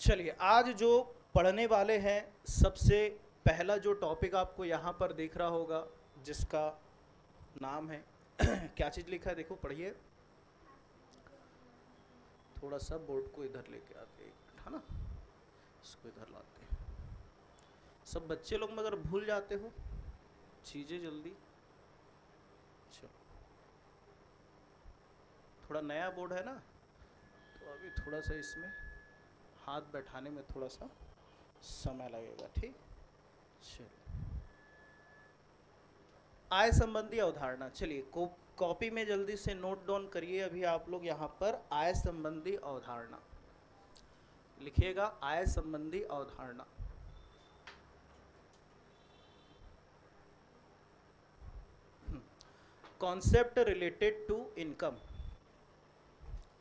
चलिए, आज जो पढ़ने वाले हैं, सबसे पहला जो टॉपिक आपको यहाँ पर दिख रहा होगा, जिसका नाम है क्या चीज़ लिखा है, देखो पढ़िए। थोड़ा सा बोर्ड को इधर लेके आते हैं, है ना, इसको इधर लाते हैं। सब बच्चे लोग मगर भूल जाते हो चीज़ें जल्दी। चलो, थोड़ा नया बोर्ड है ना, तो अभी थोड़ा सा इसमें हाथ बैठाने में थोड़ा सा समय लगेगा, ठीक। चलिए, आय संबंधी अवधारणा। चलिए, कॉपी में जल्दी से नोट डाउन करिए। अभी आप लोग यहाँ पर आय संबंधी अवधारणा लिखिएगा। आय संबंधी अवधारणा। Concept related to income,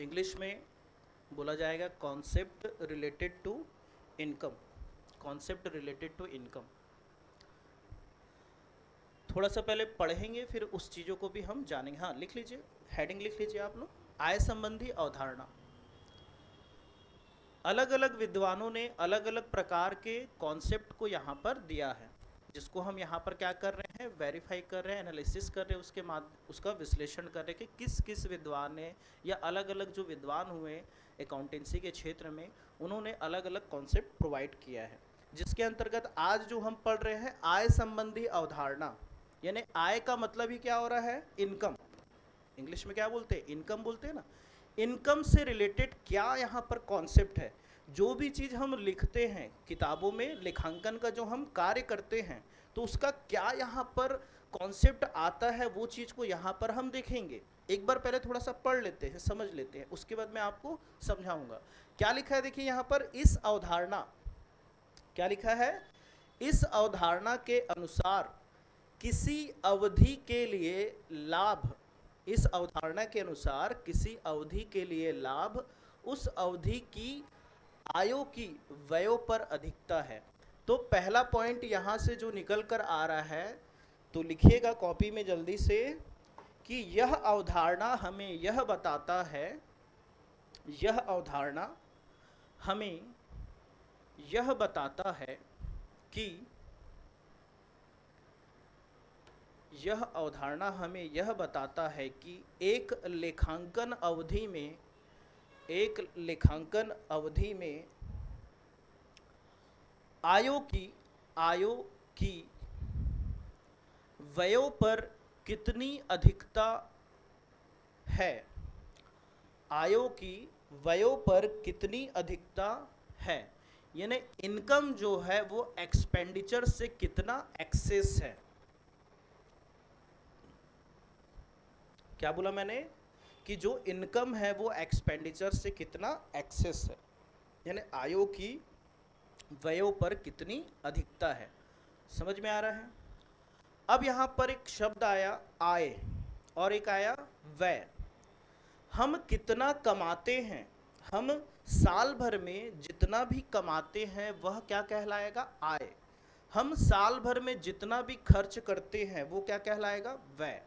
English में बोला जाएगा concept related to income. Concept related to income थोड़ा सा पहले पढ़ेंगे, फिर उस चीज़ों को भी हम जानेंगे। हाँ, लिख लीजिए, हेडिंग लिख लीजिए आप लोग, आय संबंधी अवधारणा। अलग अलग विद्वानों ने अलग अलग प्रकार के कॉन्सेप्ट को यहाँ पर दिया है, जिसको हम यहाँ पर क्या कर रहे हैं, वेरीफाई कर रहे हैं, एनालिसिस कर रहे हैं, उसका विश्लेषण कर रहे हैं कि किस किस विद्वान ने या अलग अलग जो विद्वान हुए अकाउंटेंसी के क्षेत्र में, उन्होंने अलग अलग कॉन्सेप्ट प्रोवाइड किया है, जिसके अंतर्गत आज जो हम पढ़ रहे हैं आय संबंधी अवधारणा। यानी आय का मतलब ही क्या हो रहा है, इनकम। इंग्लिश में क्या बोलते हैं, इनकम बोलते हैं ना। इनकम से रिलेटेड क्या यहाँ पर कॉन्सेप्ट है। जो भी चीज़ हम लिखते हैं किताबों में, लेखांकन का जो हम कार्य करते हैं, तो उसका क्या यहाँ पर कॉन्सेप्ट आता है, वो चीज़ को यहाँ पर हम देखेंगे। एक बार पहले थोड़ा सा पढ़ लेते हैं, समझ लेते हैं, उसके बाद मैं आपको समझाऊंगा क्या लिखा है। देखिए यहाँ पर इस अवधारणा, क्या लिखा है, इस अवधारणा के अनुसार किसी अवधि के लिए लाभ, इस अवधारणा के अनुसार किसी अवधि के लिए लाभ उस अवधि की आयों की व्ययों पर अधिकता है। तो पहला पॉइंट यहाँ से जो निकल कर आ रहा है, तो लिखिएगा कॉपी में जल्दी से, कि यह अवधारणा हमें यह बताता है, यह अवधारणा हमें यह बताता है कि, यह अवधारणा हमें यह बताता है कि एक लेखांकन अवधि में, एक लेखांकन अवधि में आयों की व्ययों पर कितनी अधिकता है, आयों की व्ययों पर कितनी अधिकता है। यानी इनकम जो है वो एक्सपेंडिचर से कितना एक्सेस है। क्या बोला मैंने, कि जो इनकम है वो एक्सपेंडिचर से कितना एक्सेस है, यानी आयों की व्ययों पर कितनी अधिकता है। समझ में आ रहा है। अब यहाँ पर एक शब्द आया आय, और एक आया व्यय। हम कितना कमाते हैं, हम साल भर में जितना भी कमाते हैं वह क्या कहलाएगा, आय। हम साल भर में जितना भी खर्च करते हैं वो क्या कहलाएगा, व्यय।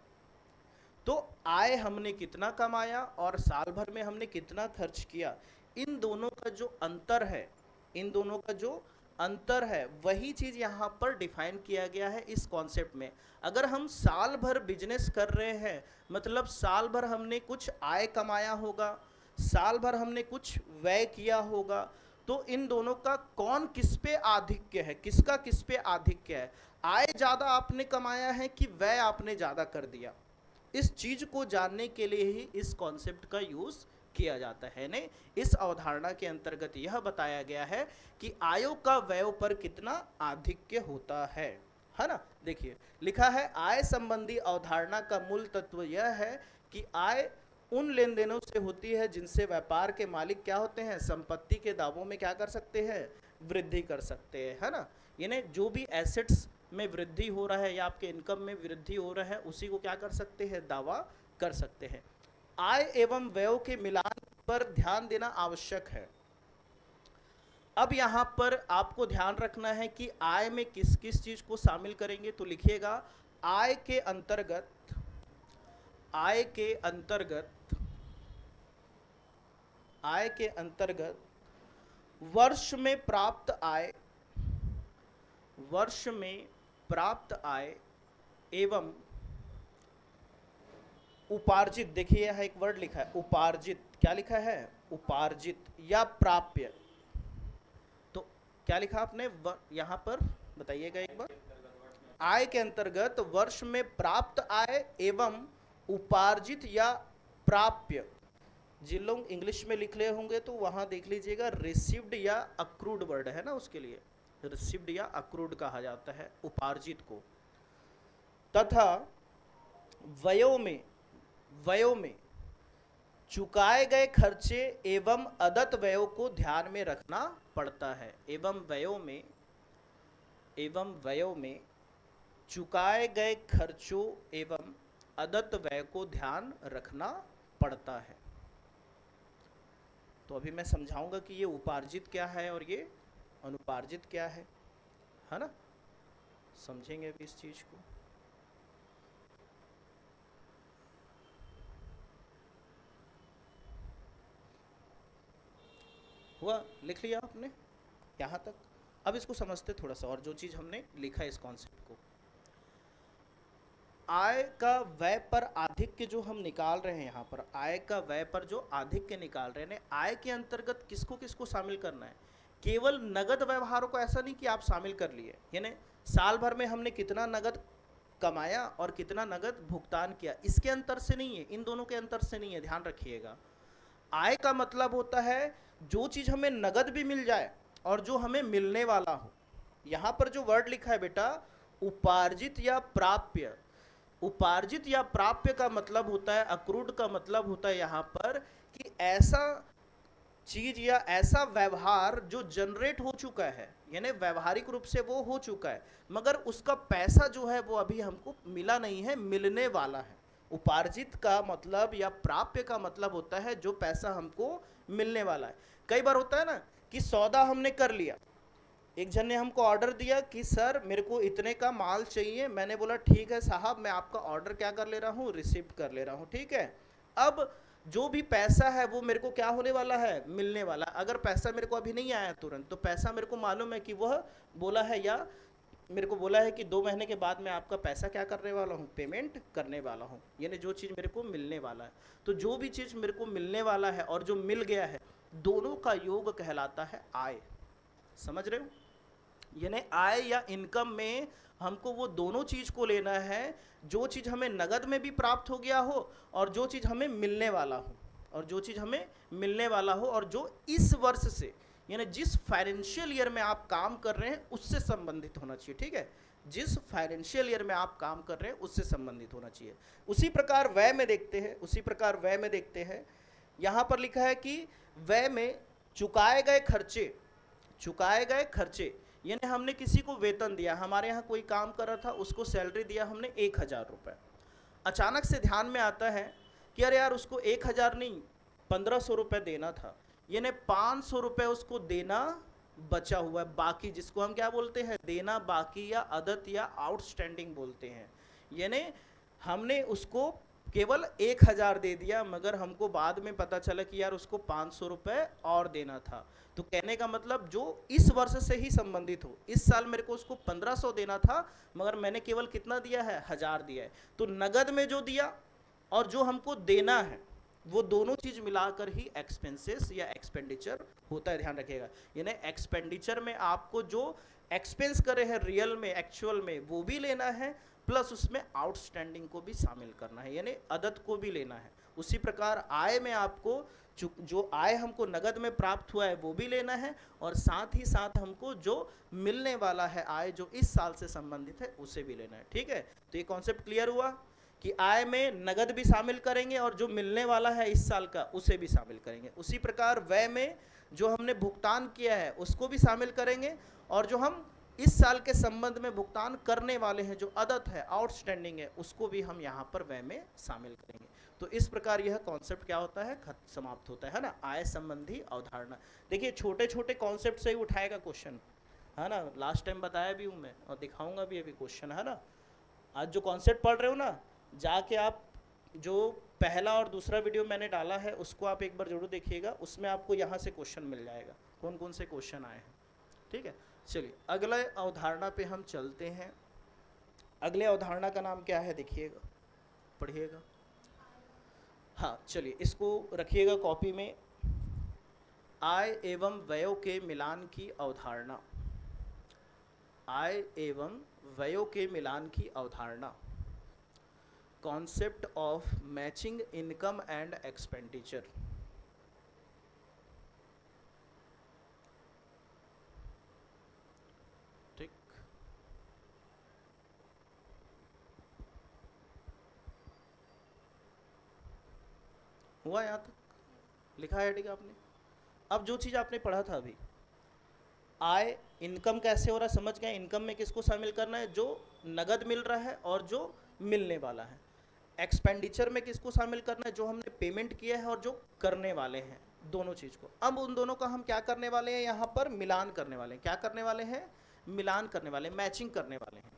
तो आय हमने कितना कमाया और साल भर में हमने कितना खर्च किया, इन दोनों का जो अंतर है, इन दोनों का जो अंतर है, वही चीज़ यहाँ पर डिफाइन किया गया है इस कॉन्सेप्ट में। अगर हम साल भर बिजनेस कर रहे हैं, मतलब साल भर हमने कुछ आय कमाया होगा, साल भर हमने कुछ व्यय किया होगा, तो इन दोनों का कौन किस पे आधिक्य है, किसका किस पे आधिक्य है। आय ज़्यादा आपने कमाया है कि व्यय आपने ज़्यादा कर दिया, इस चीज को जानने के लिए ही इस कॉन्सेप्ट का यूज किया जाता है। ने इस अवधारणा के अंतर्गत यह बताया गया है कि आयों का व्ययों पर कितना आधिक्य होता है ना। देखिए लिखा है, आय संबंधी अवधारणा का मूल तत्व यह है कि आय उन लेन देनों से होती है जिनसे व्यापार के मालिक क्या होते हैं, संपत्ति के दावों में क्या कर सकते हैं, वृद्धि कर सकते हैं, है ना। यानी जो भी एसेट्स में वृद्धि हो रहा है या आपके इनकम में वृद्धि हो रहा है, उसी को क्या कर सकते हैं, दावा कर सकते हैं। आय एवं व्ययों के मिलान पर ध्यान देना आवश्यक है। अब यहाँ पर आपको ध्यान रखना है कि आय में किस किस चीज को शामिल करेंगे। तो लिखिएगा, आय के अंतर्गत, आय के अंतर्गत, आय के अंतर्गत वर्ष में प्राप्त आय, वर्ष में प्राप्त आय एवं उपार्जित, देखिए यह एक वर्ड लिखा है उपार्जित, क्या लिखा है उपार्जित या प्राप्य, तो क्या लिखा आपने यहां पर बताइएगा एक बार। आय के अंतर्गत वर्ष में प्राप्त आय एवं उपार्जित या प्राप्य, जिन लोग इंग्लिश में लिख रहे होंगे तो वहां देख लीजिएगा रिसीव्ड या अक्रूड वर्ड है ना, उसके लिए रिसीव्ड या अक्रूड कहा जाता है उपार्जित को। तथा व्ययों में, व्ययों में चुकाए गए खर्चे एवं अदत्त व्ययों को ध्यान में रखना पड़ता है। एवं व्ययों में, एवं व्ययों में चुकाए गए खर्चों एवं अदत्त व्यय को ध्यान रखना पड़ता है। तो अभी मैं समझाऊंगा कि ये उपार्जित क्या है और ये अनुपार्जित क्या है ना, समझेंगे अभी इस चीज को। हुआ, लिख लिया आपने यहाँ तक। अब इसको समझते थोड़ा सा और, जो चीज़ हमने लिखा है इस कॉन्सेप्ट को। आय का व्यय पर आधिक्य जो हम निकाल रहे हैं यहाँ पर, आय का व्यय पर जो आधिक्य निकाल रहे हैं, आय के अंतर्गत किसको किसको शामिल करना है, केवल नगद व्यवहारों को ऐसा नहीं कि आप शामिल कर लिए, यानी साल भर में हमने कितना नगद कमाया और कितना नगद भुगतान किया, इसके अंतर से नहीं है, इन दोनों के अंतर से नहीं है, ध्यान रखिएगा। आय का मतलब होता है जो चीज हमें नगद भी मिल जाए और जो हमें मिलने वाला हो। यहां पर जो वर्ड लिखा है बेटा उपार्जित या प्राप्य, उपार्जित या प्राप्य का मतलब होता है, अक्रूड का मतलब होता है यहाँ पर कि ऐसा चीज या ऐसा व्यवहार जो जनरेट हो चुका है, यानी व्यवहारिक रूप से वो हो चुका है, मगर उसका पैसा जो है वो अभी हमको मिला नहीं है, मिलने वाला है। उपार्जित का मतलब या प्राप्य का मतलब होता है जो पैसा हमको मिलने वाला है। कई बार होता है ना कि सौदा हमने कर लिया, एक जन ने हमको ऑर्डर दिया कि सर मेरे को इतने का माल चाहिए, मैंने बोला ठीक है साहब मैं आपका ऑर्डर क्या कर ले रहा हूँ, रिसीव कर ले रहा हूँ, ठीक है। अब जो भी पैसा है वो मेरे को क्या होने वाला है, मिलने वाला। अगर पैसा मेरे को अभी नहीं आया तुरंत, तो पैसा मेरे को मालूम है कि वह बोला है या मेरे को बोला है कि 2 महीने के बाद मैं आपका पैसा क्या करने वाला हूँ, पेमेंट करने वाला हूँ, यानी जो चीज़ मेरे को मिलने वाला है। तो जो भी चीज़ मेरे को मिलने वाला है और जो मिल गया है, दोनों का योग कहलाता है आय। समझ रहे हो, यानी आय या इनकम में हमको वो दोनों चीज़ को लेना है, जो चीज़ हमें नगद में भी प्राप्त हो गया हो और जो चीज़ हमें मिलने वाला हो, और जो चीज़ हमें मिलने वाला हो और जो इस वर्ष से, यानी जिस फाइनेंशियल ईयर में आप काम कर रहे हैं उससे संबंधित होना चाहिए, ठीक है। जिस फाइनेंशियल ईयर में आप काम कर रहे हैं उससे संबंधित होना चाहिए। उसी प्रकार व्यय में देखते हैं, उसी प्रकार व्यय में देखते हैं, यहाँ पर लिखा है कि व्यय में चुकाए गए खर्चे, चुकाए गए खर्चे यानी हमने किसी को वेतन दिया, हमारे यहाँ कोई काम कर रहा था, उसको सैलरी दिया हमने 1000 रुपये। अचानक से ध्यान में आता है कि अरे यार उसको 1000 नहीं 1500 रुपये देना था, यानी 500 रुपये उसको देना बचा हुआ है बाकी, जिसको हम क्या बोलते हैं, देना बाकी या अदत या आउटस्टैंडिंग बोलते हैं। यानी हमने उसको केवल 1000 दे दिया, मगर हमको बाद में पता चला कि यार उसको 500 रुपये और देना था। तो कहने का मतलब जो इस वर्ष से ही संबंधित हो, इस साल मेरे को उसको 1500 देना था, मगर मैंने केवल कितना दिया है, 1000 दिया है। तो नगद में जो दिया और जो हमको देना है वो दोनों चीज मिलाकर ही एक्सपेंसेस या एक्सपेंडिचर होता है, ध्यान रखिएगा। यानी एक्सपेंडिचर में आपको जो एक्सपेंस करे हैं रियल में, एक्चुअल में, वो भी लेना है, प्लस उसमें आउटस्टैंडिंग को भी शामिल करना है, यानी अदत को भी लेना है। उसी प्रकार आय में आपको जो आय हमको नगद में प्राप्त हुआ है वो भी लेना है, और साथ ही साथ हमको जो मिलने वाला है आय जो इस साल से संबंधित है उसे भी लेना है, ठीक है। तो ये कॉन्सेप्ट क्लियर हुआ कि आय में नगद भी शामिल करेंगे और जो मिलने वाला है इस साल का उसे भी शामिल करेंगे। उसी प्रकार व्यय में जो हमने भुगतान किया है उसको भी शामिल करेंगे, और जो हम इस साल के संबंध में भुगतान करने वाले हैं जो अदत है, आउटस्टैंडिंग है, उसको भी हम यहाँ पर व्यय में शामिल करेंगे। तो इस प्रकार यह कॉन्सेप्ट क्या होता है, समाप्त होता है ना, आय संबंधी अवधारणा। देखिए छोटे छोटे कॉन्सेप्ट से ही उठाएगा क्वेश्चन, है ना, लास्ट टाइम बताया भी हूँ मैं और दिखाऊंगा भी अभी क्वेश्चन, है ना। आज जो कॉन्सेप्ट पढ़ रहे हो ना, जाके आप जो पहला और दूसरा वीडियो मैंने डाला है उसको आप एक बार जरूर देखिएगा, उसमें आपको यहाँ से क्वेश्चन मिल जाएगा कौन कौन से क्वेश्चन आए हैं। ठीक है, चलिए अगले अवधारणा पे हम चलते हैं। अगले अवधारणा का नाम क्या है देखिएगा, पढ़िएगा। हाँ चलिए इसको रखिएगा कॉपी में। आय एवं व्ययों के मिलान की अवधारणा। आय एवं व्ययों के मिलान की अवधारणा, concept of matching income and expenditure. ठीक, हुआ यहाँ तक? लिखा है ठीक आपने? अब जो चीज़ आपने पढ़ा था अभी, आय इनकम कैसे हो रहा है समझ गए। इनकम में किसको शामिल करना है, जो नगद मिल रहा है और जो मिलने वाला है। एक्सपेंडिचर में किसको शामिल करना है, जो हमने पेमेंट किया है और जो करने वाले हैं, दोनों चीज़ को। अब उन दोनों का हम क्या करने वाले हैं, यहाँ पर मिलान करने वाले हैं। क्या करने वाले हैं, मिलान करने वाले, मैचिंग करने वाले हैं।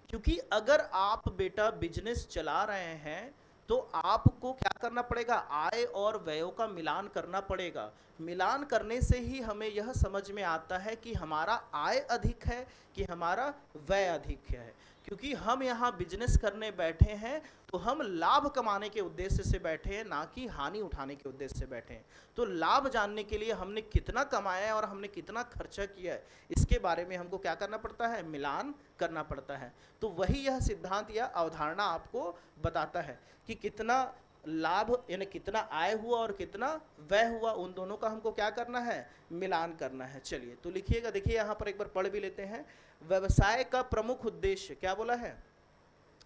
क्योंकि अगर आप बेटा बिजनेस चला रहे हैं तो आपको क्या करना पड़ेगा, आय और व्ययों का मिलान करना पड़ेगा। मिलान करने से ही हमें यह समझ में आता है कि हमारा आय अधिक है कि हमारा व्यय अधिक है। क्योंकि हम यहाँ बिजनेस करने बैठे हैं तो हम लाभ कमाने के उद्देश्य से बैठे हैं, ना कि हानि उठाने के उद्देश्य से बैठे हैं। तो लाभ जानने के लिए हमने कितना कमाया है और हमने कितना खर्चा किया है, इसके बारे में हमको क्या करना पड़ता है, मिलान करना पड़ता है। तो वही यह सिद्धांत या अवधारणा आपको बताता है कि कितना लाभ यानी कितना आय हुआ और कितना व्यय हुआ, उन दोनों का हमको क्या करना है, मिलान करना है। चलिए तो लिखिएगा, देखिए यहाँ पर एक बार पढ़ भी लेते हैं। व्यवसाय का प्रमुख उद्देश्य, क्या बोला है,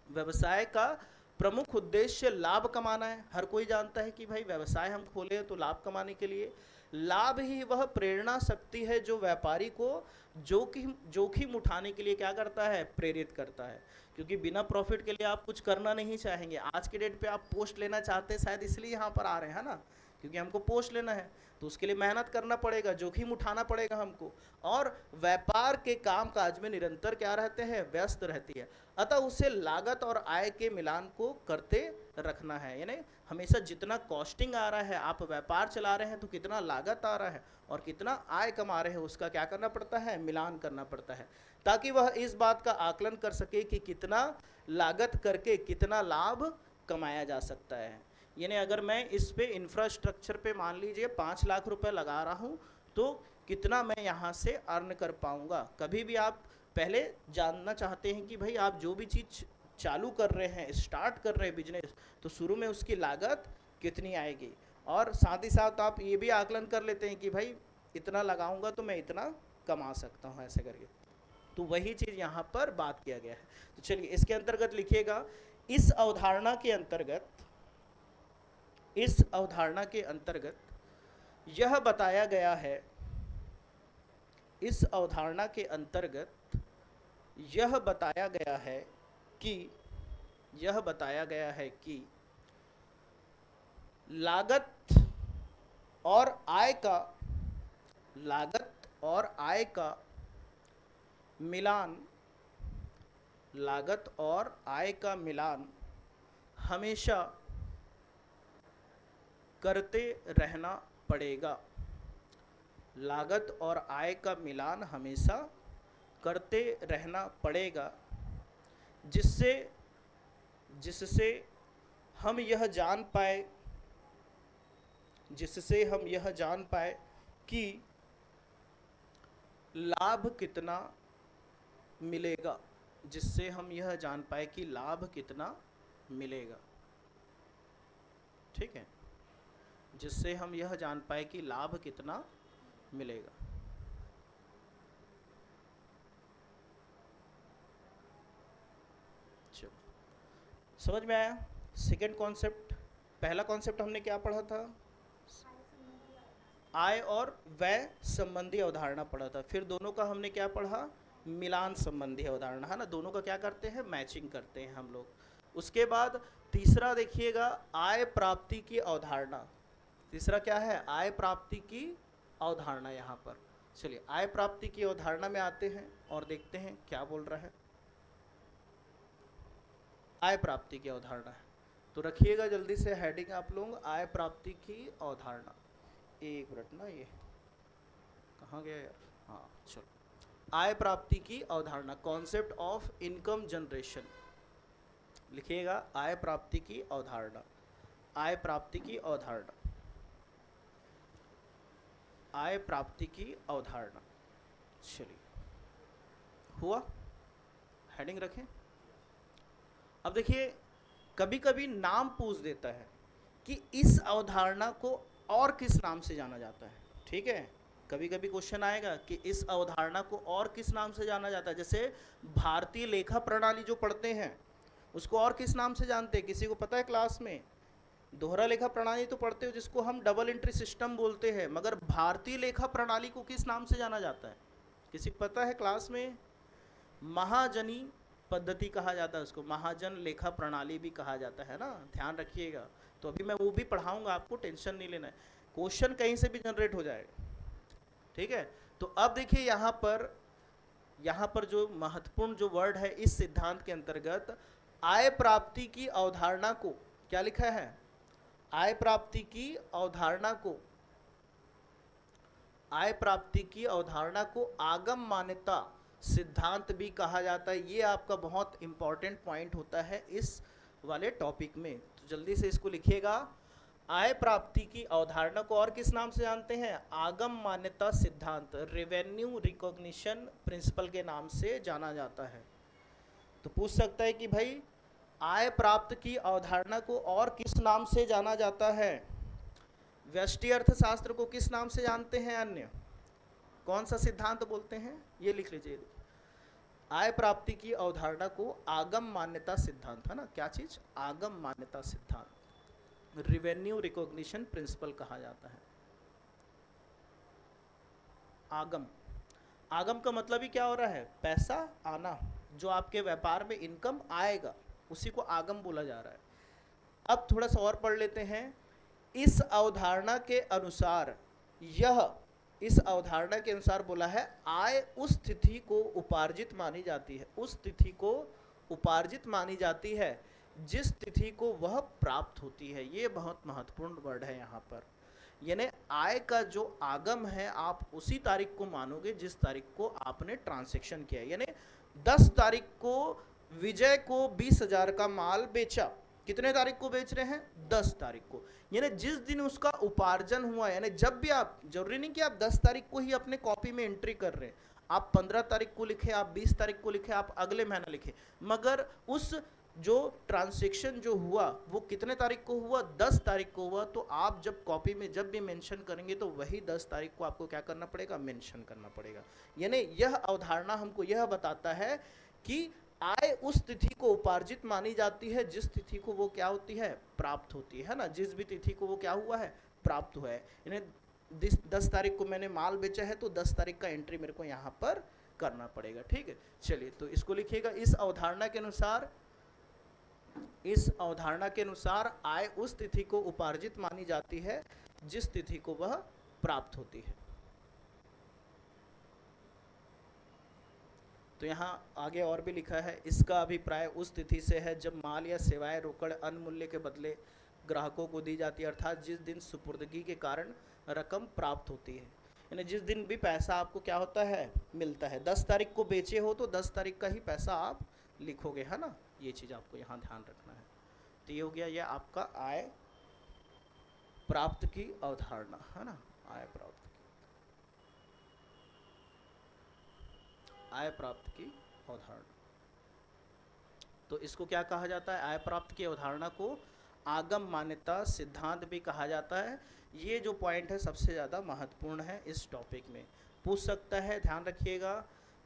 व्यवसाय का प्रमुख उद्देश्य लाभ कमाना है। हर कोई जानता है कि भाई व्यवसाय हम खोले हैं तो लाभ कमाने के लिए। लाभ ही वह प्रेरणा शक्ति है जो व्यापारी को जोखिम उठाने के लिए क्या करता है, प्रेरित करता है। क्योंकि बिना प्रॉफिट के लिए आप कुछ करना नहीं चाहेंगे। आज के डेट पे आप पोस्ट लेना चाहते हैं, शायद इसलिए यहाँ पर आ रहे हैं ना, क्योंकि हमको पोस्ट लेना है तो उसके लिए मेहनत करना पड़ेगा, जोखिम उठाना पड़ेगा हमको। और व्यापार के काम काज में निरंतर क्या रहते हैं, व्यस्त रहती है। अतः उसे लागत और आय के मिलान को करते रखना है। यानी हमेशा जितना कॉस्टिंग आ रहा है, आप व्यापार चला रहे हैं तो कितना लागत आ रहा है और कितना आय कमा रहे हैं, उसका क्या करना पड़ता है, मिलान करना पड़ता है, ताकि वह इस बात का आकलन कर सके कि कितना लागत करके कितना लाभ कमाया जा सकता है। यानी अगर मैं इस पे इंफ्रास्ट्रक्चर पे मान लीजिए 5 लाख रुपए लगा रहा हूँ तो कितना मैं यहाँ से अर्न कर पाऊँगा। कभी भी आप पहले जानना चाहते हैं कि भाई आप जो भी चीज़ चालू कर रहे हैं, स्टार्ट कर रहे हैं बिजनेस, तो शुरू में उसकी लागत कितनी आएगी, और साथ ही साथ आप ये भी आकलन कर लेते हैं कि भाई इतना लगाऊंगा तो मैं इतना कमा सकता हूँ, ऐसे करके। तो वही चीज़ यहाँ पर बात किया गया है। तो चलिए इसके अंतर्गत लिखिएगा, इस अवधारणा के अंतर्गत, इस अवधारणा के अंतर्गत यह बताया गया है, इस अवधारणा के अंतर्गत यह बताया गया है कि, यह बताया गया है कि लागत और आय का, लागत और आय का मिलान, लागत और आय का मिलान हमेशा करते रहना पड़ेगा। लागत और आय का मिलान हमेशा करते रहना पड़ेगा, जिससे जिससे हम यह जान पाए, जिससे हम यह जान पाए कि लाभ कितना मिलेगा, जिससे हम यह जान पाए कि लाभ कितना मिलेगा। ठीक है, जिससे हम यह जान पाए कि लाभ कितना मिलेगा। चलो समझ में आया। सेकंड कॉन्सेप्ट, पहला कॉन्सेप्ट हमने क्या पढ़ा था, आय और व्यय संबंधी अवधारणा पढ़ा था। फिर दोनों का हमने क्या पढ़ा, मिलान संबंधी अवधारणा, है ना। दोनों का क्या करते हैं, मैचिंग करते हैं हम लोग। उसके बाद तीसरा देखिएगा, आय प्राप्ति की अवधारणा। तीसरा क्या है, आय प्राप्ति की अवधारणा। यहाँ पर चलिए आय प्राप्ति की अवधारणा में आते हैं और देखते हैं क्या बोल रहा है। आय प्राप्ति की अवधारणा है, तो रखिएगा जल्दी से हेडिंग आप लोग, आय प्राप्ति की अवधारणा। एक मिनट ना, ये कहाँ गया यार, हाँ चलो। आय प्राप्ति की अवधारणा, कॉन्सेप्ट ऑफ इनकम जनरेशन। लिखिएगा आय प्राप्ति की अवधारणा, आय प्राप्ति की अवधारणा, आय प्राप्ति की अवधारणा। चलिए, हुआ, हेडिंग रखें। अब देखिए, कभी कभी नाम पूछ देता है कि इस अवधारणा को और किस नाम से जाना जाता है। ठीक है, कभी कभी क्वेश्चन आएगा कि इस अवधारणा को और किस नाम से जाना जाता है। जैसे भारतीय लेखा प्रणाली जो पढ़ते हैं उसको और किस नाम से जानते हैं, किसी को पता है क्लास में? दोहरा लेखा प्रणाली तो पढ़ते हो जिसको हम डबल एंट्री सिस्टम बोलते हैं, मगर भारतीय लेखा प्रणाली को किस नाम से जाना जाता है, किसी को पता है क्लास में? महाजनी पद्धति कहा जाता है उसको, महाजन लेखा प्रणाली भी कहा जाता है ना, ध्यान रखिएगा। तो अभी मैं वो भी पढ़ाऊंगा आपको, टेंशन नहीं लेना है, क्वेश्चन कहीं से भी जनरेट हो जाएगा। ठीक है, तो अब देखिए यहाँ पर जो महत्वपूर्ण जो वर्ड है इस सिद्धांत के अंतर्गत, आय प्राप्ति की अवधारणा को क्या लिखा है? आय प्राप्ति की अवधारणा को, आय प्राप्ति की अवधारणा को आगम मान्यता सिद्धांत भी कहा जाता है। ये आपका बहुत इंपॉर्टेंट पॉइंट होता है इस वाले टॉपिक में, तो जल्दी से इसको लिखिएगा। आय प्राप्ति की अवधारणा को और किस नाम से जानते हैं? आगम मान्यता सिद्धांत, रेवेन्यू रिकॉग्निशन प्रिंसिपल के नाम से जाना जाता है। तो पूछ सकता है कि भाई आय प्राप्त की अवधारणा को और किस नाम से जाना जाता है? व्यष्टि अर्थशास्त्र को किस नाम से जानते हैं? अन्य कौन सा सिद्धांत बोलते हैं? ये लिख लीजिए। आय प्राप्ति की अवधारणा को आगम मान्यता सिद्धांत, है ना, क्या चीज? आगम मान्यता सिद्धांत, रिवेन्यू रिकॉग्निशन प्रिंसिपल कहा जाता है। आगम, आगम का मतलब ही क्या हो रहा है? पैसा आना, जो आपके व्यापार में इनकम आएगा उसी को आगम बोला जा रहा है। अब थोड़ा सा और पढ़ लेते हैं। इस अवधारणा के अनुसार, इस अवधारणा के अनुसार बोला है, आय उस तिथि को उपार्जित मानी जाती है, उस तिथि को उपार्जित मानी जाती है जिस तिथि को वह प्राप्त होती है। ये बहुत महत्वपूर्ण वर्ड है यहाँ पर। यानी आय का जो आगम है आप उसी तारीख को मानोगे जिस तारीख को आपने ट्रांजैक्शन किया। यानी 10 तारीख को विजय को 20,000 का माल बेचा, कितने तारीख को बेच रहे हैं? 10 तारीख को। यानी जिस दिन उसका उपार्जन हुआ, यानी जब भी आप, जरूरी नहीं कि आप 10 तारीख को ही अपने कॉपी में एंट्री कर रहे हैं, आप 15 तारीख को लिखे, आप 20 तारीख को लिखे, आप अगले महीना लिखे, मगर उस जो ट्रांजैक्शन जो हुआ वो कितने तारीख को हुआ? 10 तारीख को हुआ। तो आप जब कॉपी में जब भी मेंशन करेंगे तो वही 10 तारीख को आपको क्या करना पड़ेगा? मेंशन करना पड़ेगा। यानी यह अवधारणा हमको यह बताता है कि आय उस तिथि को उपार्जित मानी जाती है जिस तिथि को वो क्या होती है? प्राप्त होती है ना, जिस भी तिथि को वो क्या हुआ है? प्राप्त हुआ है। यानी 10 तारीख को मैंने माल बेचा है तो 10 तारीख का एंट्री मेरे को यहाँ पर करना पड़ेगा। ठीक है, चलिए तो इसको लिखिएगा। इस अवधारणा के अनुसार, इस अवधारणा के अनुसार आय उस तिथि को उपार्जित मानी जाती है जिस तिथि को वह प्राप्त होती है। तो यहाँ आगे और भी लिखा है, इसका अभिप्राय उस तिथि से है जब माल या सेवाएं रोकड़ अन्य मूल्य के बदले ग्राहकों को दी जाती है, अर्थात जिस दिन सुपुर्दगी के कारण रकम प्राप्त होती है। यानी जिस दिन भी पैसा आपको क्या होता है? मिलता है। 10 तारीख को बेचे हो तो 10 तारीख का ही पैसा आप लिखोगे, है ना, ये चीज़ आपको यहाँ ध्यान रखना है। तो ये हो गया, ये आपका आय प्राप्त की अवधारणा, है ना, आय प्राप्त, आय प्राप्त की अवधारणा। तो इसको क्या कहा जाता है? आय प्राप्त की अवधारणा को आगम मान्यता सिद्धांत भी कहा जाता है। ये जो पॉइंट है सबसे ज़्यादा महत्वपूर्ण है इस टॉपिक में, पूछ सकता है, ध्यान रखिएगा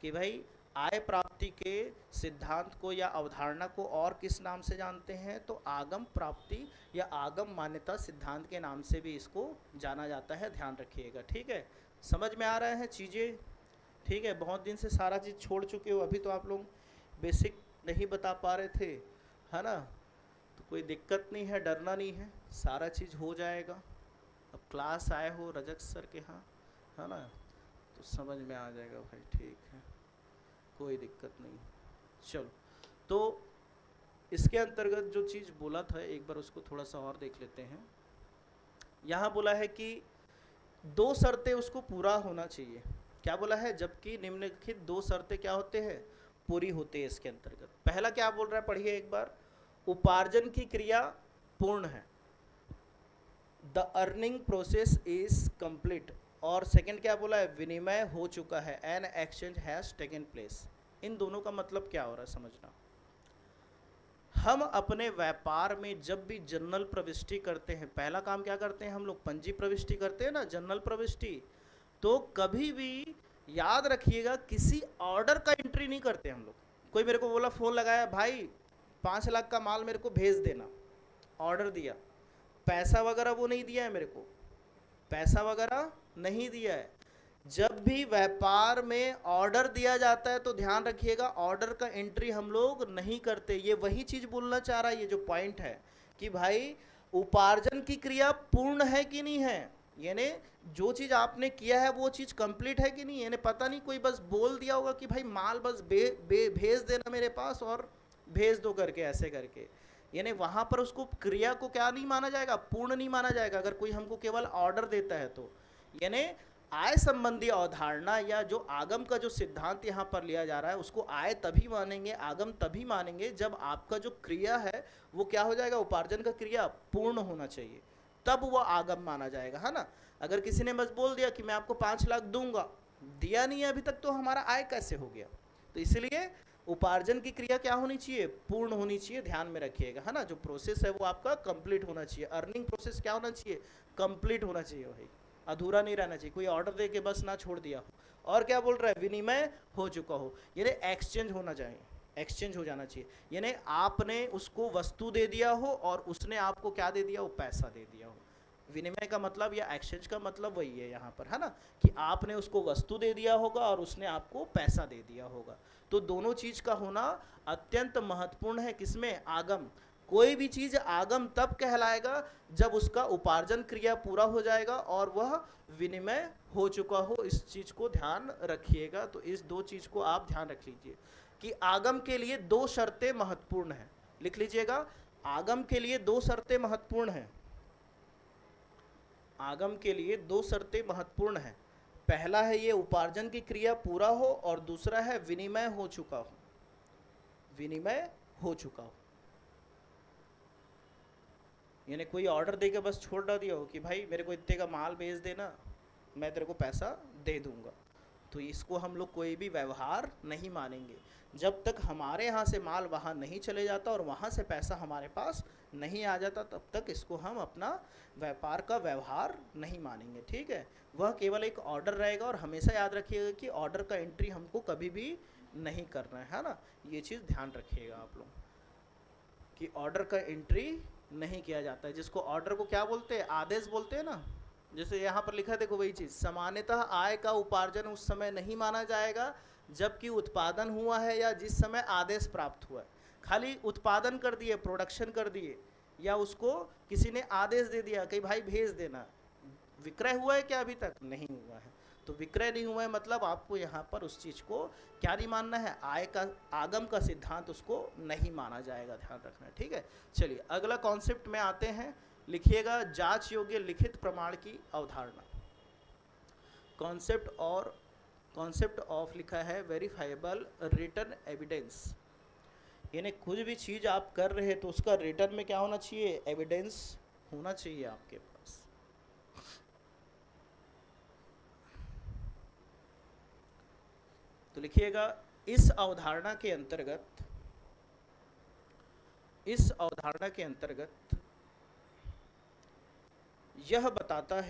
कि भाई आय प्राप्ति के सिद्धांत को या अवधारणा को और किस नाम से जानते हैं? तो आगम प्राप्ति या आगम मान्यता सिद्धांत के नाम से भी इसको जाना जाता है, ध्यान रखिएगा। ठीक है, समझ में आ रहे हैं चीज़ें? ठीक है, बहुत दिन से सारा चीज़ छोड़ चुके हो, अभी तो आप लोग बेसिक नहीं बता पा रहे थे, है ना, तो कोई दिक्कत नहीं है, डरना नहीं है, सारा चीज़ हो जाएगा। अब क्लास आए हो रजत सर के यहाँ, है ना, तो समझ में आ जाएगा भाई। ठीक है, कोई दिक्कत नहीं। चलो, तो इसके अंतर्गत जो चीज़ बोला था एक बार उसको थोड़ा सा और देख लेते हैं। यहाँ बोला है कि दो शर्तें उसको पूरा होना चाहिए। क्या बोला है? जबकि निम्नलिखित दो शर्तें क्या होते हैं? पूरी होती है इसके अंतर्गत। पहला क्या बोल रहा है, पढ़िए एक बार। उपार्जन की क्रिया पूर्ण है, the earning process is complete. और सेकंड क्या बोला है? विनिमय हो चुका है, an exchange has taken place. इन दोनों का मतलब क्या हो रहा है समझना। हम अपने व्यापार में जब भी जर्नल प्रविष्टि करते हैं, पहला काम क्या करते हैं हम लोग? पंजी प्रविष्टि करते हैं ना, जर्नल प्रविष्टि। तो कभी भी याद रखिएगा किसी ऑर्डर का एंट्री नहीं करते हम लोग। कोई मेरे को बोला, फ़ोन लगाया, भाई 5 लाख का माल मेरे को भेज देना, ऑर्डर दिया, पैसा वगैरह वो नहीं दिया है मेरे को, पैसा वगैरह नहीं दिया है। जब भी व्यापार में ऑर्डर दिया जाता है तो ध्यान रखिएगा ऑर्डर का एंट्री हम लोग नहीं करते। ये वही चीज़ बोलना चाह रहा है, ये जो पॉइंट है कि भाई उपार्जन की क्रिया पूर्ण है कि नहीं है, यानी जो चीज़ आपने किया है वो चीज़ कंप्लीट है कि नहीं। यानी पता नहीं कोई बस बोल दिया होगा कि भाई माल बस भेज देना मेरे पास और भेज दो करके, ऐसे करके, यानी वहाँ पर उसको क्रिया को क्या नहीं माना जाएगा? पूर्ण नहीं माना जाएगा। अगर कोई हमको केवल ऑर्डर देता है तो यानी आय संबंधी अवधारणा या जो आगम का जो सिद्धांत यहाँ पर लिया जा रहा है उसको आय तभी मानेंगे, आगम तभी मानेंगे जब आपका जो क्रिया है वो क्या हो जाएगा? उपार्जन का क्रिया पूर्ण होना चाहिए, तब वो आगम माना जाएगा, है ना। अगर किसी ने बस बोल दिया कि मैं आपको 5 लाख दूंगा, दिया नहीं है अभी तक, तो हमारा आय कैसे हो गया? तो इसलिए उपार्जन की क्रिया क्या होनी चाहिए? पूर्ण होनी चाहिए, ध्यान में रखिएगा, है ना। जो प्रोसेस है वो आपका कंप्लीट होना चाहिए। अर्निंग प्रोसेस क्या होना चाहिए? कंप्लीट होना चाहिए भाई, अधूरा नहीं रहना चाहिए। कोई ऑर्डर दे के बस ना छोड़ दिया हो। और क्या बोल रहा है? विनिमय हो चुका हो, यानी एक्सचेंज होना चाहिए, एक्सचेंज हो जाना चाहिए। यानी आपने उसको वस्तु दे दिया हो और उसने आपको क्या दे दिया हो? पैसा दे दिया हो। विनिमय का मतलब या एक्सचेंज का मतलब वही है यहाँ पर, है ना, कि आपने उसको वस्तु दे दिया होगा और उसने आपको पैसा दे दिया होगा। तो दोनों चीज का होना अत्यंत महत्वपूर्ण है। किसमें? आगम। कोई भी चीज आगम तब कहलाएगा जब उसका उपार्जन क्रिया पूरा हो जाएगा और वह विनिमय हो चुका हो। इस चीज को ध्यान रखिएगा। तो इस दो चीज को आप ध्यान रख लीजिए कि आगम के लिए दो शर्तें महत्वपूर्ण हैं। लिख लीजिएगा, आगम के लिए दो शर्तें महत्वपूर्ण हैं। आगम के लिए दो शर्तें महत्वपूर्ण हैं। पहला है ये उपार्जन की क्रिया पूरा हो और दूसरा है विनिमय हो चुका हो, विनिमय हो चुका हो। यानी कोई ऑर्डर देके बस छोड़ ना दिया हो कि भाई मेरे को इतने का माल भेज देना, मैं तेरे को पैसा दे दूंगा, तो इसको हम लोग कोई भी व्यवहार नहीं मानेंगे। जब तक हमारे यहाँ से माल वहाँ नहीं चले जाता और वहाँ से पैसा हमारे पास नहीं आ जाता, तब तक इसको हम अपना व्यापार का व्यवहार नहीं मानेंगे, ठीक है। वह केवल एक ऑर्डर रहेगा। और हमेशा याद रखिएगा कि ऑर्डर का एंट्री हमको कभी भी नहीं करना है ना। ये चीज़ ध्यान रखिएगा आप लोग कि ऑर्डर का एंट्री नहीं किया जाता है। जिसको ऑर्डर को क्या बोलते हैं? आदेश बोलते हैं ना। जैसे यहाँ पर लिखा है, देखो वही चीज़, सामान्यतः आय का उपार्जन उस समय नहीं माना जाएगा जबकि उत्पादन हुआ है या जिस समय आदेश प्राप्त हुआ है। खाली उत्पादन कर दिए, प्रोडक्शन कर दिए, या उसको किसी ने आदेश दे दिया कि भाई भेज देना, विक्रय हुआ है क्या? अभी तक नहीं हुआ है। तो विक्रय नहीं हुआ है मतलब आपको यहाँ पर उस चीज़ को क्या नहीं मानना है? आय का आगम का सिद्धांत उसको नहीं माना जाएगा, ध्यान रखना है, ठीक है। चलिए अगला कॉन्सेप्ट में आते हैं। लिखिएगा, जांच योग्य लिखित प्रमाण की अवधारणा। कॉन्सेप्ट ऑफ लिखा है वेरीफाइबल रिटर्न एविडेंस। यानी कुछ भी चीज़ आप कर रहे हैं तो उसका रिटर्न में क्या होना चाहिए? एविडेंस होना चाहिए आपके पास। तो लिखिएगा, इस अवधारणा के अंतर्गत यह बताता